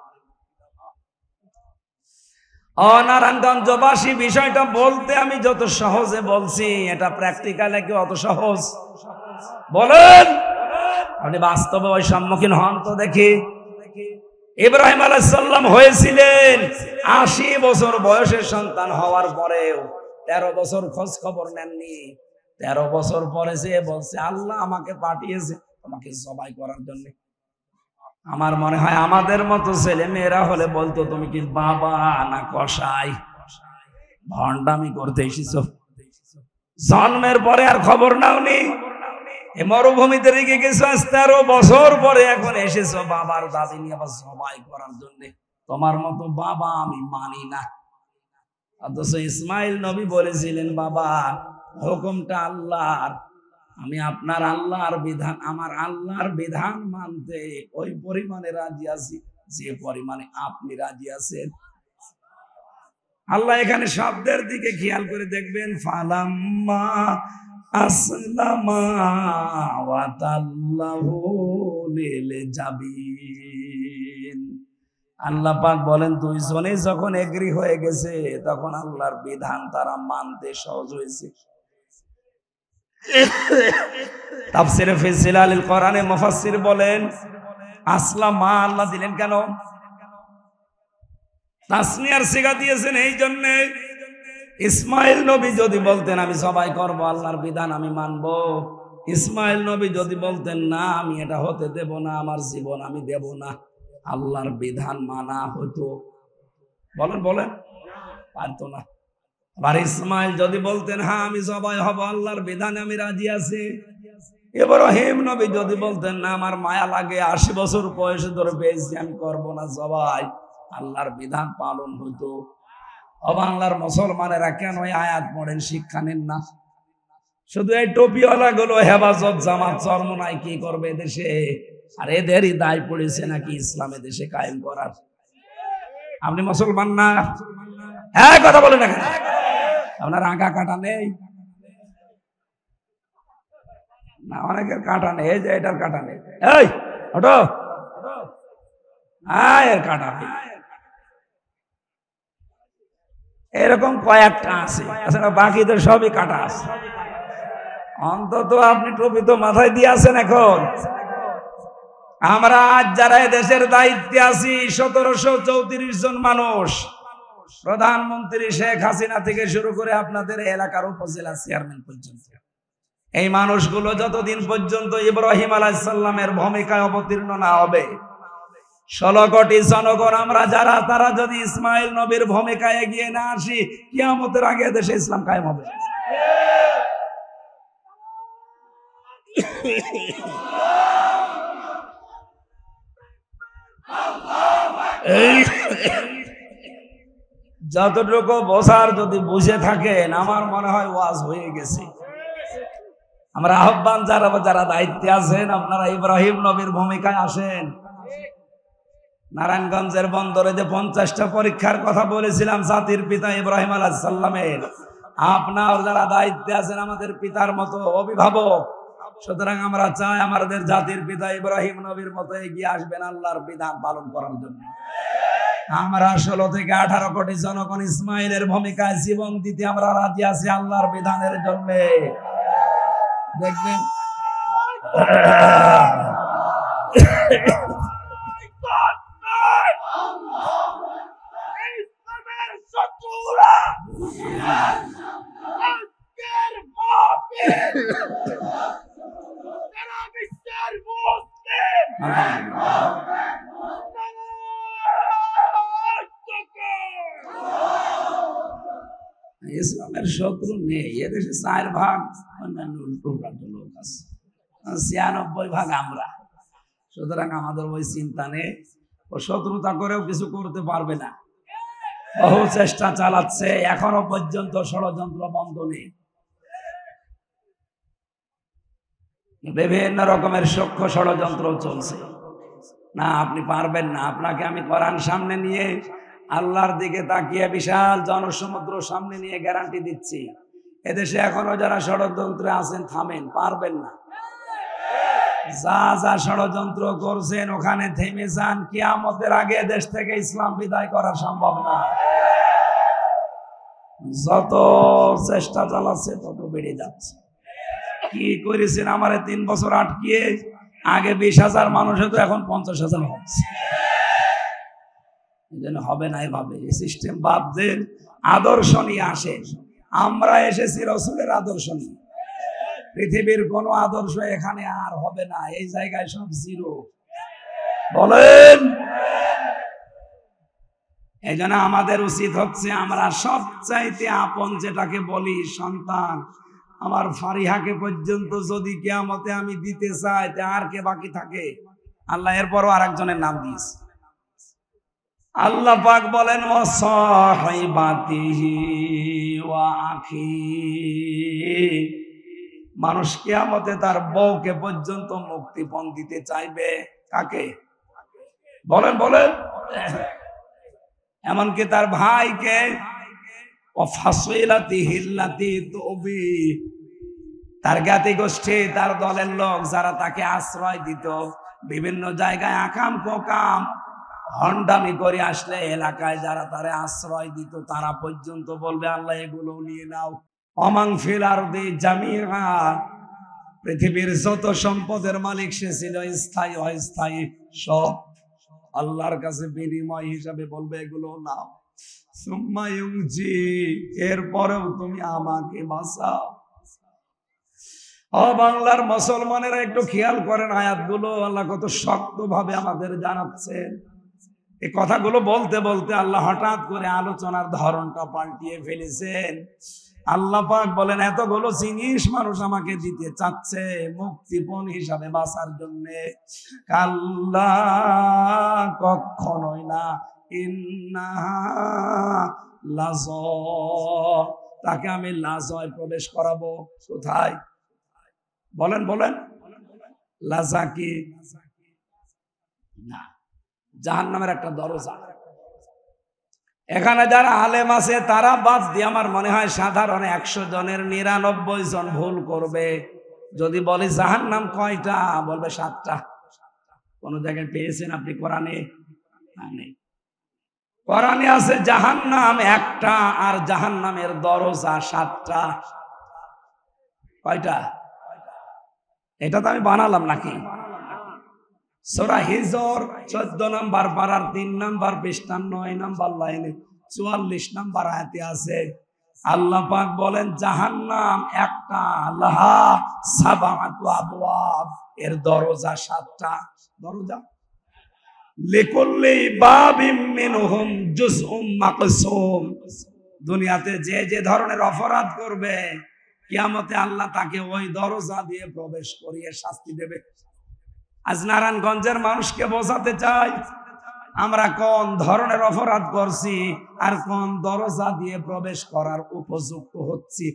নারায়ণগঞ্জবাসী বিষয়টা বলতে আমি যত সহজে বলছি, এটা প্র্যাকটিক্যালে কি অত সহজ? বলেন। আপনি বাস্তবে ওই সম্মুখীন হন তো দেখি। ইব্রাহিম আলাইহিস সালাম হয়েছিলেন 80 বছর বয়সের সন্তান হওয়ার পরেও 13 বছর খোঁজ খবর নেননি। 13 বছর পরে সে বলছে, আল্লাহ আমাকে পাঠিয়েছে তোমাকে জবাই করার জন্য। আমার মনে হয় আমাদের মতো ছেলে মেয়েরা হলে বলতো, তুমি কি বাবা না কসাই, ভণ্ডামি করতে এসেছো? জন্মের পরে আর খবর নাওনি, এই মরুভূমিতে রেখে গেছো, 13 বছর পরে এখন এসেছো বাবার দাবি নিয়ে আবার জবাই করার জন্য। তোমার মতো বাবা আমি মানি না। অথচ ইসমাইল নবী বলেছিলেন, বাবা হুকুমটা আল্লাহর, আমি আপনার আল্লাহর বিধান, আমার আল্লাহর বিধান মানতে ওই পরিমাণে রাজি আছি যে পরিমাণে আপনি রাজি আছেন। আল্লাহ এখানে শব্দের দিকে খেয়াল করে দেখবেন, ফালাম্মা আসলামা ওয়া তাল্লাহু লিল জাবিন। আল্লাহ পাক বলেন, 2 জনে যখন এগ্রি হয়ে গেছে, তখন আল্লাহর বিধান তারা মানতে সহজ হয়েছে। তাফসিরে ফি জিলালিল কোরআনে মুফাসসির বলেন, আসলামা আল্লাহ দিলেন কেন? তাসনিয়ার সিগা দিয়েছেন এই জন্য, ইসমাইল নবী যদি বলতেন আমি সবাই করব, আল্লাহর বিধান আমি মানব, ইসমাইল নবী যদি বলতেন না আমি এটা হতে দেব না, আমার জীবন আমি দেব না, আল্লাহর বিধান মানা হতো? বলেন বলেন, পারতো না। আবার ইসমাইল যদি বলতেন হ্যাঁ আমি জবাই হব, আল্লাহর বিধানে আমি রাজি আছি। ইব্রাহিম নবী যদি বলতেন না আমার মায়া লাগে, 80 বছর বয়সে ধরে পেয়েছি আমি করব না জবাই, আল্লাহর বিধান পালন হতো। ও বাংলার মুসলমানেরা কেন এই আয়াত পড়েন, শিক্ষা নেন না? শুধু এই টুপিওয়ালা গুলো হেফাজত জামাত চরমনাই কি করবে দেশে? আর এদেরই দায় পড়েছে নাকি ইসলামে দেশে কায়েম করার? আপনি মুসলমান না? হ্যাঁ কথা বলেন না কেন? আপনার আগা কাটা নেই না? অনেকের কাটা নেই, এই যে এটার কাটা নেই, এই ওটো এর কাটা নেই। এরকম কয়েকটা আছে, বাকি তো সবই কাটা আছে। অন্তত আপনি টুপি তো মাথায় দিয়ে আছেন। এখন আমরা আজ যারা দেশের দায়িত্বে আছি 1734 জন মানুষ, প্রধানমন্ত্রী শেখ হাসিনা থেকে শুরু করে আপনাদের এলাকার উপজেলা চেয়ারম্যান পর্যন্ত, এই মানুষগুলো যতদিন পর্যন্ত ইব্রাহিম আলাইহিস সালামের ভূমিকায় অবতীর্ণ না হবে, 16 কোটি জনগণ আমরা যারা, তারা যদি ইসমাইল নবীর ভূমিকায় এগিয়ে না আসি, কিয়ামতের আগে দেশে ইসলাম কায়েম হবে। যতটুকু বোঝার যদি বুঝে থাকেন, আমার মনে হয় ওয়াজ হয়ে গেছে। আমরা আহ্বান যারা যারা দায়িত্বে আছেন, আপনারা ইব্রাহিম নবীর ভূমিকায় আসেন। নারায়ণগঞ্জের বন্দরে যে 50টা পরীক্ষার কথা বলেছিলাম জাতির পিতা ইব্রাহিম আলাইহিস সালামের, আপনার যারা দায়িত্বে আছেন আমাদের পিতার মতো অভিভাবক, সুতরাং আমরা চাই আমাদের জাতির পিতা ইব্রাহিম নবীর মতো এগিয়ে আসবেন আল্লাহর বিধান পালন করার জন্য। আমরা 16 থেকে 18 কোটি জনগণ ইসমাইলের ভূমিকায় জীবন দিতে আমরা রাজি আছি আল্লাহর বিধানের জন্য। দেখবেন ইসলামের শত্রু নেই এদেশে, 4 ভাগ অন্যান্য লোক আছে, 96 ভাগ আমরা। সুতরাং আমাদের ওই চিন্তা নেই, ও শত্রুতা করেও কিছু করতে পারবে না। বহু চেষ্টা চালাচ্ছে, এখনো পর্যন্ত ষড়যন্ত্র বন্ধ নেই। বিভিন্ন রকমের সূক্ষ্ম ষড়যন্ত্র চলছে। না আপনি পারবেন না, আপনাকে আমি কোরআন সামনে নিয়ে আল্লাহর দিকে তাকিয়ে বিশাল জনসমুদ্র সামনে নিয়ে গ্যারান্টি দিচ্ছি, এদেশে এখনো যারা ষড়যন্ত্রে আছেন থামেন, পারবেন না। যা যা ষড়যন্ত্র করছেন ওখানে থেমে যান, কিয়ামতের আগে দেশ থেকে ইসলাম বিদায় করা সম্ভব না। যত চেষ্টা চালাচ্ছে তত বেড়ে যাচ্ছে। কি করেছেন আমারে 3 বছর আটকিয়ে, আগে 20,000 মানুষ হতো, এখন 50,000 হচ্ছে। হবে না এভাবে, এই সিস্টেম বাদ দেন, আদর্শ নিয়ে আসেন। আমরা এসেছি রাসূলের আদর্শ নিয়ে, পৃথিবীর কোন আদর্শ এখানে আর হবে না, এই জায়গায় সব জিরো। বলেন, এই জন্য আমাদের উচিত হচ্ছে আমরা সবচাইতে আপন যেটাকে বলি সন্তান, আমার ফারিহাকে পর্যন্ত যদি কিয়ামতে আমি দিতে চাই, তা আর কে বাকি থাকে? আল্লাহ এরপরও আরেকজনের নাম দিয়েছে। আল্লাহ পাক বলেন ওয়াসাহিবাতিহি ওয়া আখি, মানুষ কিয়ামতে তার বউকে পর্যন্ত মুক্তিপণ দিতে চাইবে। কাকে? বলেন বলেন, এমনকি তার ভাইকে, তার জ্ঞাতি গোষ্ঠী, তার দলের লোক যারা তাকে আশ্রয় দিত, বিভিন্ন জায়গায় আকাম কোকাম হন্ডামি করে আসলে এলাকায় যারা তারে আশ্রয় দিত, তারা পর্যন্ত বলবে আল্লাহ এগুলো নিয়ে নাও। অমাং ফিল আরদি জামিআ, পৃথিবীর যত সম্পদের মালিক সে ছিল, স্থায়ী অস্থায়ী সব আল্লাহর কাছে বিনিময় হিসাবে বলবে এগুলো নাও। সুম্মা ইউনজি, এরপরেও তুমি আমাকে বাঁচাও। ও বাংলার মুসলমানেরা একটু খেয়াল করেন আয়াতগুলো, আল্লাহ কত শক্ত ভাবে আমাদের জানাচ্ছেন। এই কথাগুলো বলতে বলতে আল্লাহ হঠাৎ করে আলোচনার ধরনটা পাল্টিয়ে ফেলেছেন। আল্লাহ পাক বলেন, এতগুলো জিনিস মানুষ আমাকে দিতে চাচ্ছে মুক্তিপণ হিসাবে বাঁচার জন্য। কাল্লা, কখনোই না। ইন্নাহা লাযা, তাকে আমি লাজায় প্রবেশ করাবো। কোথায়? বলেন বলেন। লাজা কি? না, জাহান্নামের একটা দরজা। এখানে যারা আলেম আছে তারা বাদ দিয়ে আমার মনে হয় সাধারণ 100 জনের 99 জন ভুল করবে। যদি বলি জাহান্নাম কয়টা, বলবে 7টা। কোন জায়গায় পেয়েছেন আপনি কোরআনে? নেই। কোরআনে আছে জাহান্নাম একটা, আর জাহান্নামের দরজা 7টা। কয়টা? এটা তো আমি বানালাম নাকি? সূরা হিজর 14 নম্বর পারার 3 নম্বর পৃষ্ঠার 9 নম্বর লাইনে 44 নম্বর আয়াতে আছে। আল্লাহ পাক বলেন জাহান্নাম একটা, লাহা সাবআতু আবওয়াব, এর দরজা 7টা। দরজা লিকুল্লি বাবিম মিনহুম জুজউম মাকসুম। দুনিয়াতে যে যে ধরনের অপরাধ করবে, কিয়ামতে আল্লাহ তাকে ওই দরজা দিয়ে প্রবেশ করিয়ে শাস্তি দেবে। আজ নারায়ণগঞ্জের মানুষকে বোঝাতে চাই আমরা কোন ধরনের অপরাধ করছি আর কোন দরজা দিয়ে প্রবেশ করার উপযুক্ত হচ্ছি।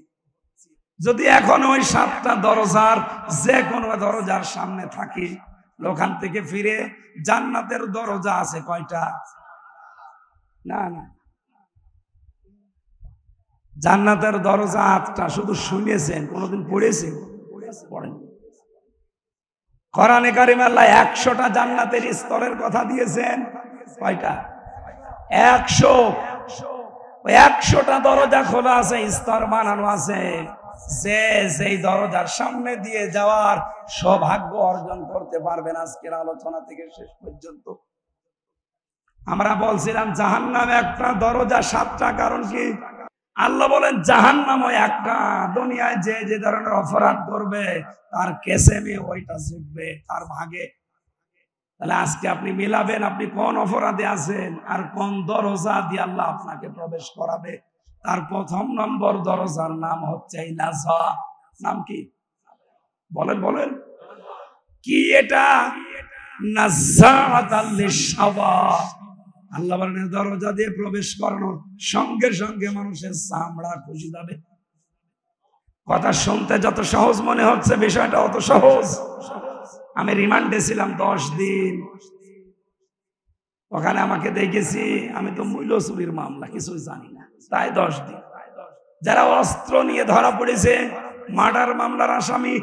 যদি এখন ওই 7টা দরজার যে কোনো দরজার সামনে থাকি, ওখান থেকে ফিরে জান্নাতের দরজা আছে কয়টা? না না, জান্নাতের দরজা 8টা। শুধু শুনেছেন, কোনোদিন পড়েছেন? পড়েন। কোরআনে কারিমে আল্লাহ 100টা জান্নাতের স্তরের কথা দিয়েছেন। কয়টা? 100। ওই 100টা দরজা খোলা আছে, স্তর বানানো আছে। যে সেই দরজার সামনে দিয়ে যাওয়ার সৌভাগ্য অর্জন করতে পারবেন আজকের আলোচনা থেকে শেষ পর্যন্ত। আমরা বলছিলাম জাহান্নাম একটা, দরজা 7টা। কারণ কি? আল্লাহ বলেন জাহান্নামও একটা। দুনিয়ায় যে যে ধরনের অপরাধ করবে তার কেসেমে ওইটা জিতবে, তার ভাগে। তাহলে আজকে আপনি মিলাবেন আপনি কোন অপরাধে আছেন আর কোন দরজা দিয়ে আল্লাহ আপনাকে প্রবেশ করাবে। তার 1ম নম্বর দরজার নাম হচ্ছে লাজা। নাম কি? বলেন বলেন। কি এটা? নাযাআতাল লিশাওয়া। আল্লাহ বলেন দরজা দিয়ে প্রবেশ করানোর সঙ্গে সঙ্গে মানুষের চামড়া খুশি যাবে। কথা শুনতে যত সহজ মনে হচ্ছে, বিষয়টা অত সহজ। আমি রিমান্ডে ছিলাম 10 দিন। ওখানে আমাকে দেখেছি, আমি তো মূল্য চুরির মামলা কিছুই জানি না, তাই 10 দিন। যারা অস্ত্র নিয়ে ধরা পড়েছে, মার্ডার মামলার আসামি,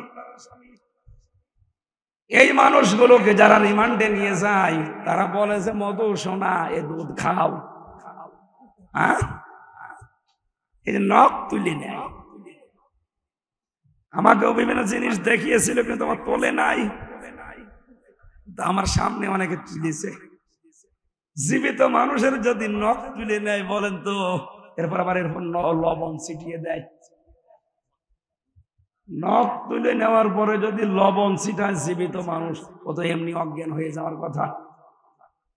এই মানুষগুলোকে যারা রিমান্ডে নিয়ে যায় তারা বলে যে মধু সোনা এ দুধ খাও, হ্যাঁ, এই যে নখ তুলে নেয়। আমাকেও বিভিন্ন জিনিস দেখিয়েছিল, কিন্তু আমার তোলে নাই। আমার সামনে অনেকে তুলেছে। জীবিত মানুষের যদি নখ তুলে নেয় বলেন তো, এরপর আবার এরপর লবণ ছিটিয়ে দেয়। নখ তুলে নেওয়ার পরে যদি লবণ ছিটায় জীবিত মানুষ, ও তো এমনি অজ্ঞান হয়ে যাওয়ার কথা।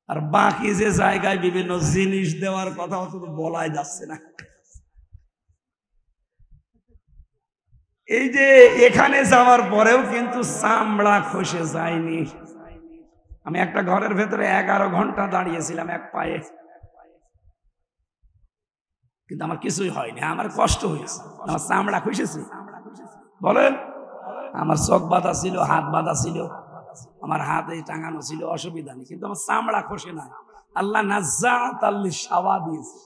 আর বাকি যে জায়গায় বিভিন্ন জিনিস দেওয়ার কথা, অত তো বলাই যাচ্ছে না। এই যে এখানে যাওয়ার পরেও কিন্তু চামড়া খসে যায়নি। আমি একটা ঘরের ভেতরে 11 ঘন্টা দাঁড়িয়েছিলাম এক পায়ে, কিন্তু আমার কিছুই হয়নি। আমার কষ্ট হয়েছে, আমার চামড়া খসেছে। বলেন, আমার চোখ বাঁধা ছিল, হাত বাঁধা ছিল, আমার হাতে টাঙানো ছিল, অসুবিধা নেই, কিন্তু আমার চামড়া খসে নাই। আল্লাহ নাযাআতাল লিশাওয়া দিয়েছে।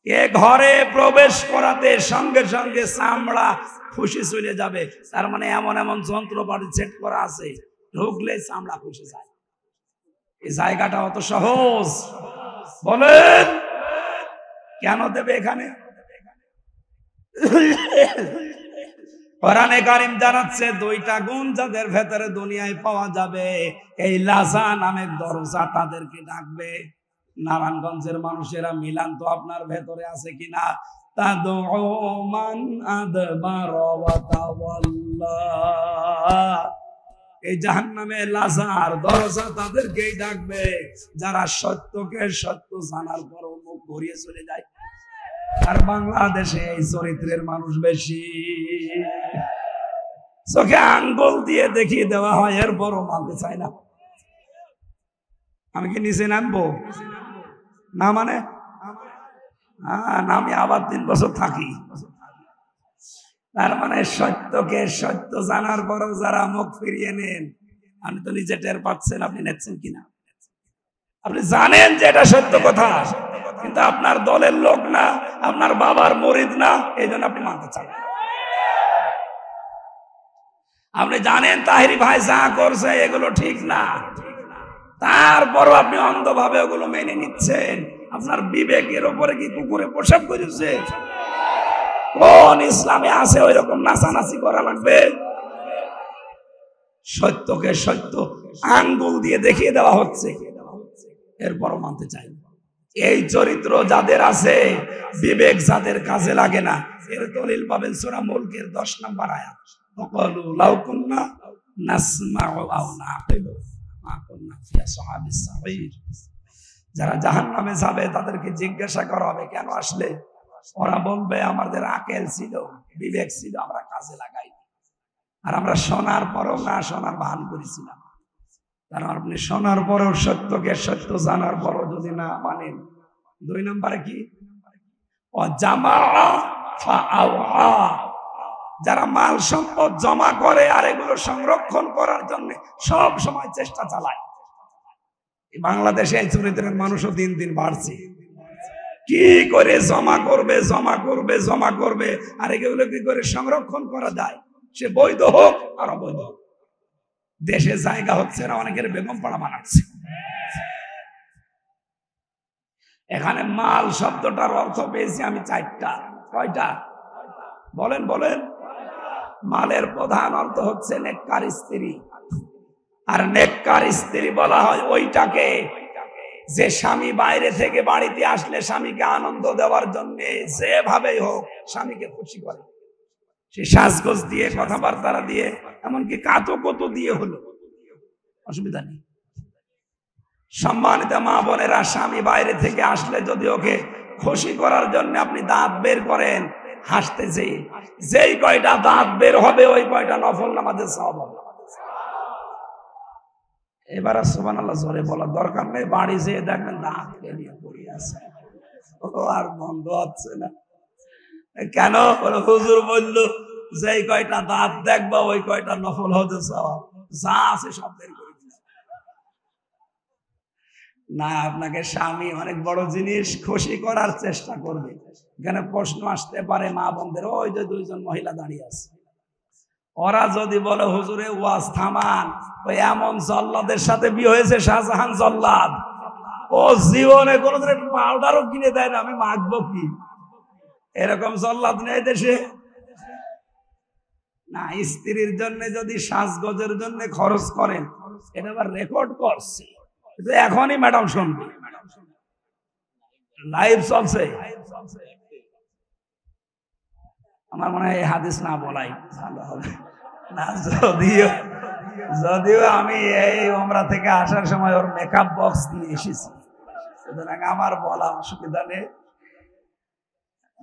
এ ঘরে প্রবেশ করাতে সঙ্গে সঙ্গে চামড়া খুশি চলে যাবে। তার মানে এমন এমন যন্ত্রপাতি সেট করা আছে, ঢুকলে চামড়া খুশি যায়। এই জায়গাটা অত সহজ? বলেন কেন দেবে এখানে? কোরআনে কারীম জানাচ্ছে 2টা গুণ যাদের ভেতরে দুনিয়ায় পাওয়া যাবে, এই লাজা নামের দরজা তাদেরকে ডাকবে। নারায়ণগঞ্জের মানুষেরা মিলান তো আপনার ভেতরে আছে কিনা? তাদউ মান আদবারা ওয়া তাওয়াল্লা। এই জাহান্নামে লাজার দরজা তাদেরকেই ডাকবে যারা সত্যকে সত্য জানার পরও মুখ ঘুরিয়ে চলে যায়। আর বাংলাদেশে এই চরিত্রের মানুষ বেশি। চোখে আঙ্গুল দিয়ে দেখিয়ে দেওয়া হয়, এরপরও মানতে চায় না। আমি কি নিচে নামবো না? মানে আমি আবার 3 বছর থাকি। তার মানে সত্যকে সত্য জানার পরও যারা মুখ ফিরিয়ে নেন, আপনি তো নিজে টের পাচ্ছেন, আপনি নেচ্ছেন কিনা? আপনি জানেন যে এটা সত্য কথা, কিন্তু আপনার দলের লোক না, আপনার বাবার মুরিদ না, এই জন্য আপনি মানতে চান। আপনি জানেন তাহিরি ভাই যা করছে এগুলো ঠিক না, তারপরও আপনি অন্ধভাবে ওগুলো মেনে নিচ্ছেন। আপনার বিবেকের ওপরে কি কুকুরে প্রসাব করেছে? কোন ইসলামে আছে ওই রকম নাচানাচি করা লাগবে? সত্যকে সত্য আঙ্গুল দিয়ে দেখিয়ে দেওয়া হচ্ছে, এরপরও মানতে চাই। এই চরিত্র যাদের আছে, বিবেক যাদের কাজে লাগে না, এর দলিল পাবেন সূরা মুলকের 10 নম্বর আয়াত। ওয়াকালু লাউ কুন্না নাসমাউ আও নাকিলু মা কুন্না ফি আসহাবিস সাঈর। যারা জাহান্নামে যাবে তাদেরকে জিজ্ঞাসা করা হবে কেন আসলে? ওরা বলবে আমাদের আকল ছিল, বিবেক ছিল, আমরা কাজে লাগাইনি। আর আমরা শোনার পরও না শোনার ভান করেছিলাম। কারণ আপনি শোনার পরেও সত্যকে সত্য জানার পরও যদি না মানেন, 2 নম্বরে কি? যারা মাল সম্পদ জমা করে আর এগুলো সংরক্ষণ করার জন্য সব সময় চেষ্টা চালায়। বাংলাদেশে এই চরিত্রের মানুষও দিন দিন বাড়ছে। কি করে জমা করবে জমা করবে জমা করবে, আর এগুলো কি করে সংরক্ষণ করা যায়, সে বৈধ হোক আর অবৈধ হোক। দেশে জায়গা হচ্ছে না, অনেকের বেগম পাড়া বানাচ্ছে। এখানে মাল শব্দটার অর্থ পেয়েছি আমি 4টা। কয়টা বলেন? বলেন। মালের প্রধান অর্থ হচ্ছে নেককার স্ত্রী। আর নেককার স্ত্রী বলা হয় ওইটাকে যে স্বামী বাইরে থেকে বাড়িতে আসলে স্বামীকে আনন্দ দেওয়ার জন্য যেভাবেই হোক স্বামীকে খুশি করে। সে সাজগোজ দিয়ে, কথাবার্তা দিয়ে, এমনকি কাতো কতো দিয়ে হলো, অসুবিধা নেই। সম্মানিত মা বোনেরা, স্বামী বাইরে থেকে আসলে যদি ওকে খুশি করার জন্য আপনি দাঁত বের করেন হাসতেছে, যেই কয়টা দাঁত বের হবে ওই কয়টা নফল নামাজের সওয়াব হবে। এবার সুবহানাল্লাহ জোরে বলার দরকার নেই, বাড়ি যেয়ে দেখবেন দাঁত বেরিয়ে পড়ে আছে, ও আর বন্ধ হচ্ছে না। কেন? হুজুর বলল যেই কয়টা দাঁত দেখবা ওই কয়টা নফল হতে সওয়াব, যা আছে সব বের করে দিন। না, আপনাকে স্বামী অনেক বড় জিনিস, খুশি করার চেষ্টা করবে। এখানে প্রশ্ন আসতে পারে মা বোনদের, ওই যে 2 জন মহিলা দাঁড়িয়ে আছে, ওরা যদি বলে হুজুরে ওয়াজ থামান, ওই এমন জল্লাদের সাথে বিয়ে হয়েছে, শাহজাহান জল্লাদ, ও জীবনে কোনোদিন একটু পাউডারও কিনে দেয় না, আমি মাখবো কি? এরকম জল্লাদ নেই দেশে। না, স্ত্রীর জন্য যদি সাজগোজের জন্য খরচ করেন, এটা আবার রেকর্ড করছে, এখনই ম্যাডাম শুনবে, লাইভ চলছে। আমার মনে হয় এই হাদিস না বলাই ভালো হবে না। যদিও আমি এই উমরা থেকে আসার সময় ওর মেকআপ বক্স নিয়ে এসেছি, সুতরাং আমার বলা অসুবিধা নেই।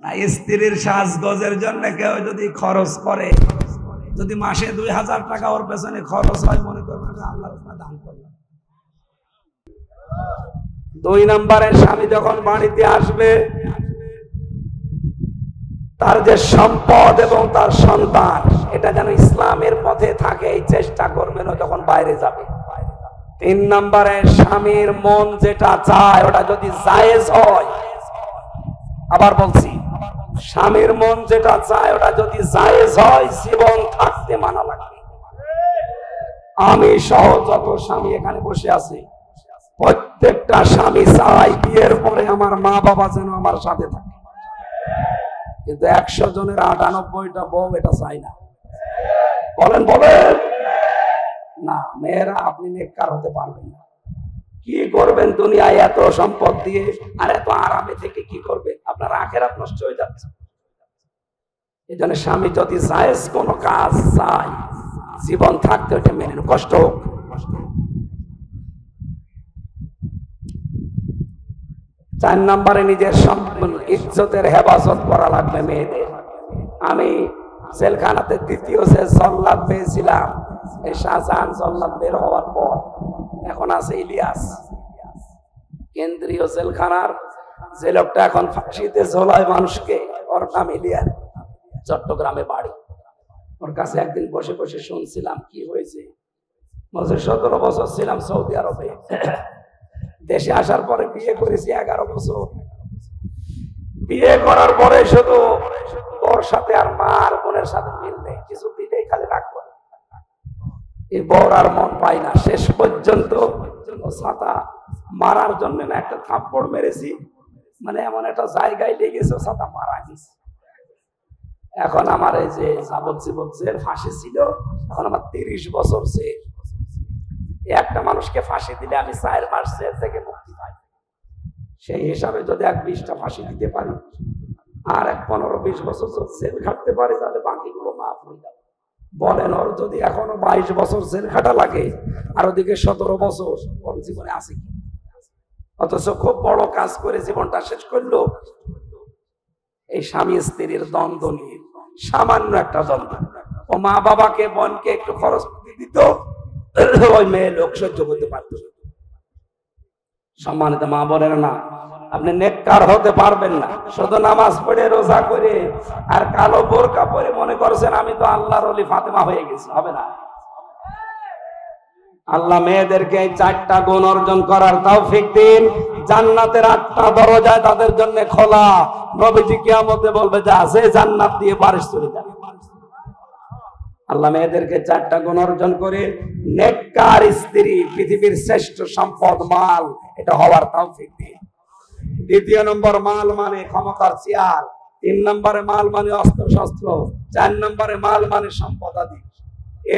না, স্ত্রীর সাজগোজের জন্য কেউ যদি খরচ করে, যদি মাসে 2000 টাকা ওর পেছনে খরচ হয়, মনে করবেন আল্লাহর উপর দান করলাম। 2 নম্বরে, স্বামী যখন বাড়িতে আসবে তার যে সম্পদ এবং তার সন্তান, এটা যেন ইসলামের পথে থাকে, এই চেষ্টা করবেন ও যখন বাইরে যাবে। 3 নম্বরে, স্বামীর মন যেটা চায় ওটা যদি জায়েজ হয়, আবার বলছি, স্বামীর মন যেটা চায় ওটা যদি জায়েজ হয়, জীবন থাকতে মানা লাগবে। আমি সহ যত স্বামী এখানে বসে আছি, প্রত্যেকটা স্বামী চাই বিয়ের পরে আমার মা বাবা যেন আমার সাথে থাকে, কিন্তু 100 জনের 98টা বউ এটা চাই না। বলেন বলেন না, মেয়েরা আপনি নেককার হতে পারবেন না। কি করবেন দুনিয়ায় এত সম্পদ দিয়ে আর এত আরামে থেকে? কি করবেন? আপনার আখিরাত নষ্ট হয়ে যাচ্ছে। এই জন্য স্বামী যদি জায়েজ কোনো কাজ চায়, জীবন থাকতে ওইটা মেনে নেন, কষ্ট হোক। চার নম্বরে নিজের ইজ্জতের হেফাজত করা লাগবে মেয়েদের। আমি জেলখানাতে দ্বিতীয় যে জল্লাদ পেয়েছিলাম, এই শাহজাহান জল্লাদ বের হওয়ার পর এখন আছে ইলিয়াস, কেন্দ্রীয় জেলখানার যে লোকটা এখন ফাঁসিতে ঝোলায় মানুষকে, ওর নাম ইলিয়াস, চট্টগ্রামে বাড়ি। ওর কাছে একদিন বসে বসে শুনছিলাম কি হয়েছে। 17 বছর ছিলাম সৌদি আরবে, দেশে আসার পরে বিয়ে করেছি 11 বছর। বিয়ে করার পরে শুধু ওর সাথে আর মা আর বোনের সাথে মিল নেই, কিছু দিলেই খালি রাখবো, এই বর আর মন পাই না। শেষ পর্যন্ত ছাতা মারার জন্য না একটা থাপ্পড় মেরেছি, মানে এমন একটা জায়গায় লেগেছে ছাতা মারা গেছে। এখন আমার এই যে যাবজ্জীবন জেল ফাঁসি ছিল, এখন আমার 30 বছর জেল। একটা মানুষকে ফাঁসি দিলে আমি 4 মাস জেল থেকে মুক্তি পাই। সেই হিসাবে যদি 20টা ফাঁসি দিতে পারি আর 15-20 বছর জেল খাটতে পারি, তাহলে বাকিগুলো মাফ হয়ে যাবে। বলেন, ওর যদি এখনো 22 বছর জেল খাটা লাগে আর ওদিকে 17 বছর, ওর জীবনে আছে কি? অথচ খুব বড় কাজ করে জীবনটা শেষ করলো এই স্বামী স্ত্রীর দ্বন্দ্ব নিয়ে। সামান্য একটা দ্বন্দ্ব, ও মা বাবাকে বোনকে একটু খরচ দিত, ওই মেয়ে লোক সহ্য করতে পারত। সম্মানিত মা বোনেরা, না আপনি নেককার হতে পারবেন না শুধু নামাজ পড়ে রোজা করে আর কালো বোরকা পরে মনে করছেন আমি তো আল্লাহর ওলি ফাতেমা হয়ে গেছি, হবে না। আল্লাহ মেয়েদেরকে এই 4টা গুণ অর্জন করার তৌফিক দিন। জান্নাতের 8টা দরজা তাদের জন্য খোলা। নবীজি কিয়ামতে বলবে যে আছে জান্নাত দিয়ে বারিশ চলে যাবে। আল্লাহ মেয়েদেরকে 4টা গুণ অর্জন করে নেককার স্ত্রী, পৃথিবীর শ্রেষ্ঠ সম্পদ মাল, এটা হওয়ার তৌফিক দিন। 2 নম্বর, মাল মানে ক্ষমতার চেয়ার। 3 নম্বরে মাল মানে অস্ত্র শস্ত্র। 4 নম্বরে মাল মানে সম্পদাদি।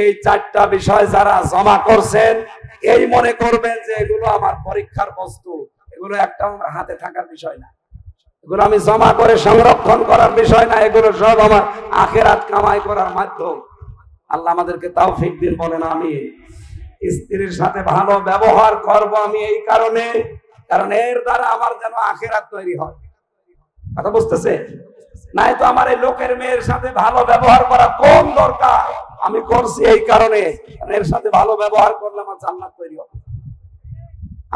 এই 4টা বিষয় যারা জমা করছেন, এই মনে করবেন যে এগুলো আমার পরীক্ষার বস্তু, এগুলো একটা আমার হাতে থাকার বিষয় না, এগুলো আমি জমা করে সংরক্ষণ করার বিষয় না, এগুলো সব আমার আখিরাত কামাই করার মাধ্যম। আল্লাহ আমাদেরকে তৌফিক দিন, বলেন আমিন। স্ত্রীর সাথে ভালো ব্যবহার করব আমি এই কারণে, কারণ এর দ্বারা আমার যেন আখিরাত তৈরি হয়। কথা বুঝতেছে? নাই তো আমার এই লোকের মেয়ের সাথে ভালো ব্যবহার করা কোন দরকার, আমি করছি এই কারণে, এর সাথে ভালো ব্যবহার করলে আমার জান্নাত তৈরি হবে।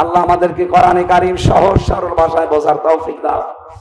আল্লাহ আমাদেরকে কোরআনে কারীম সহজ সরল ভাষায় বোঝার তৌফিক দাও।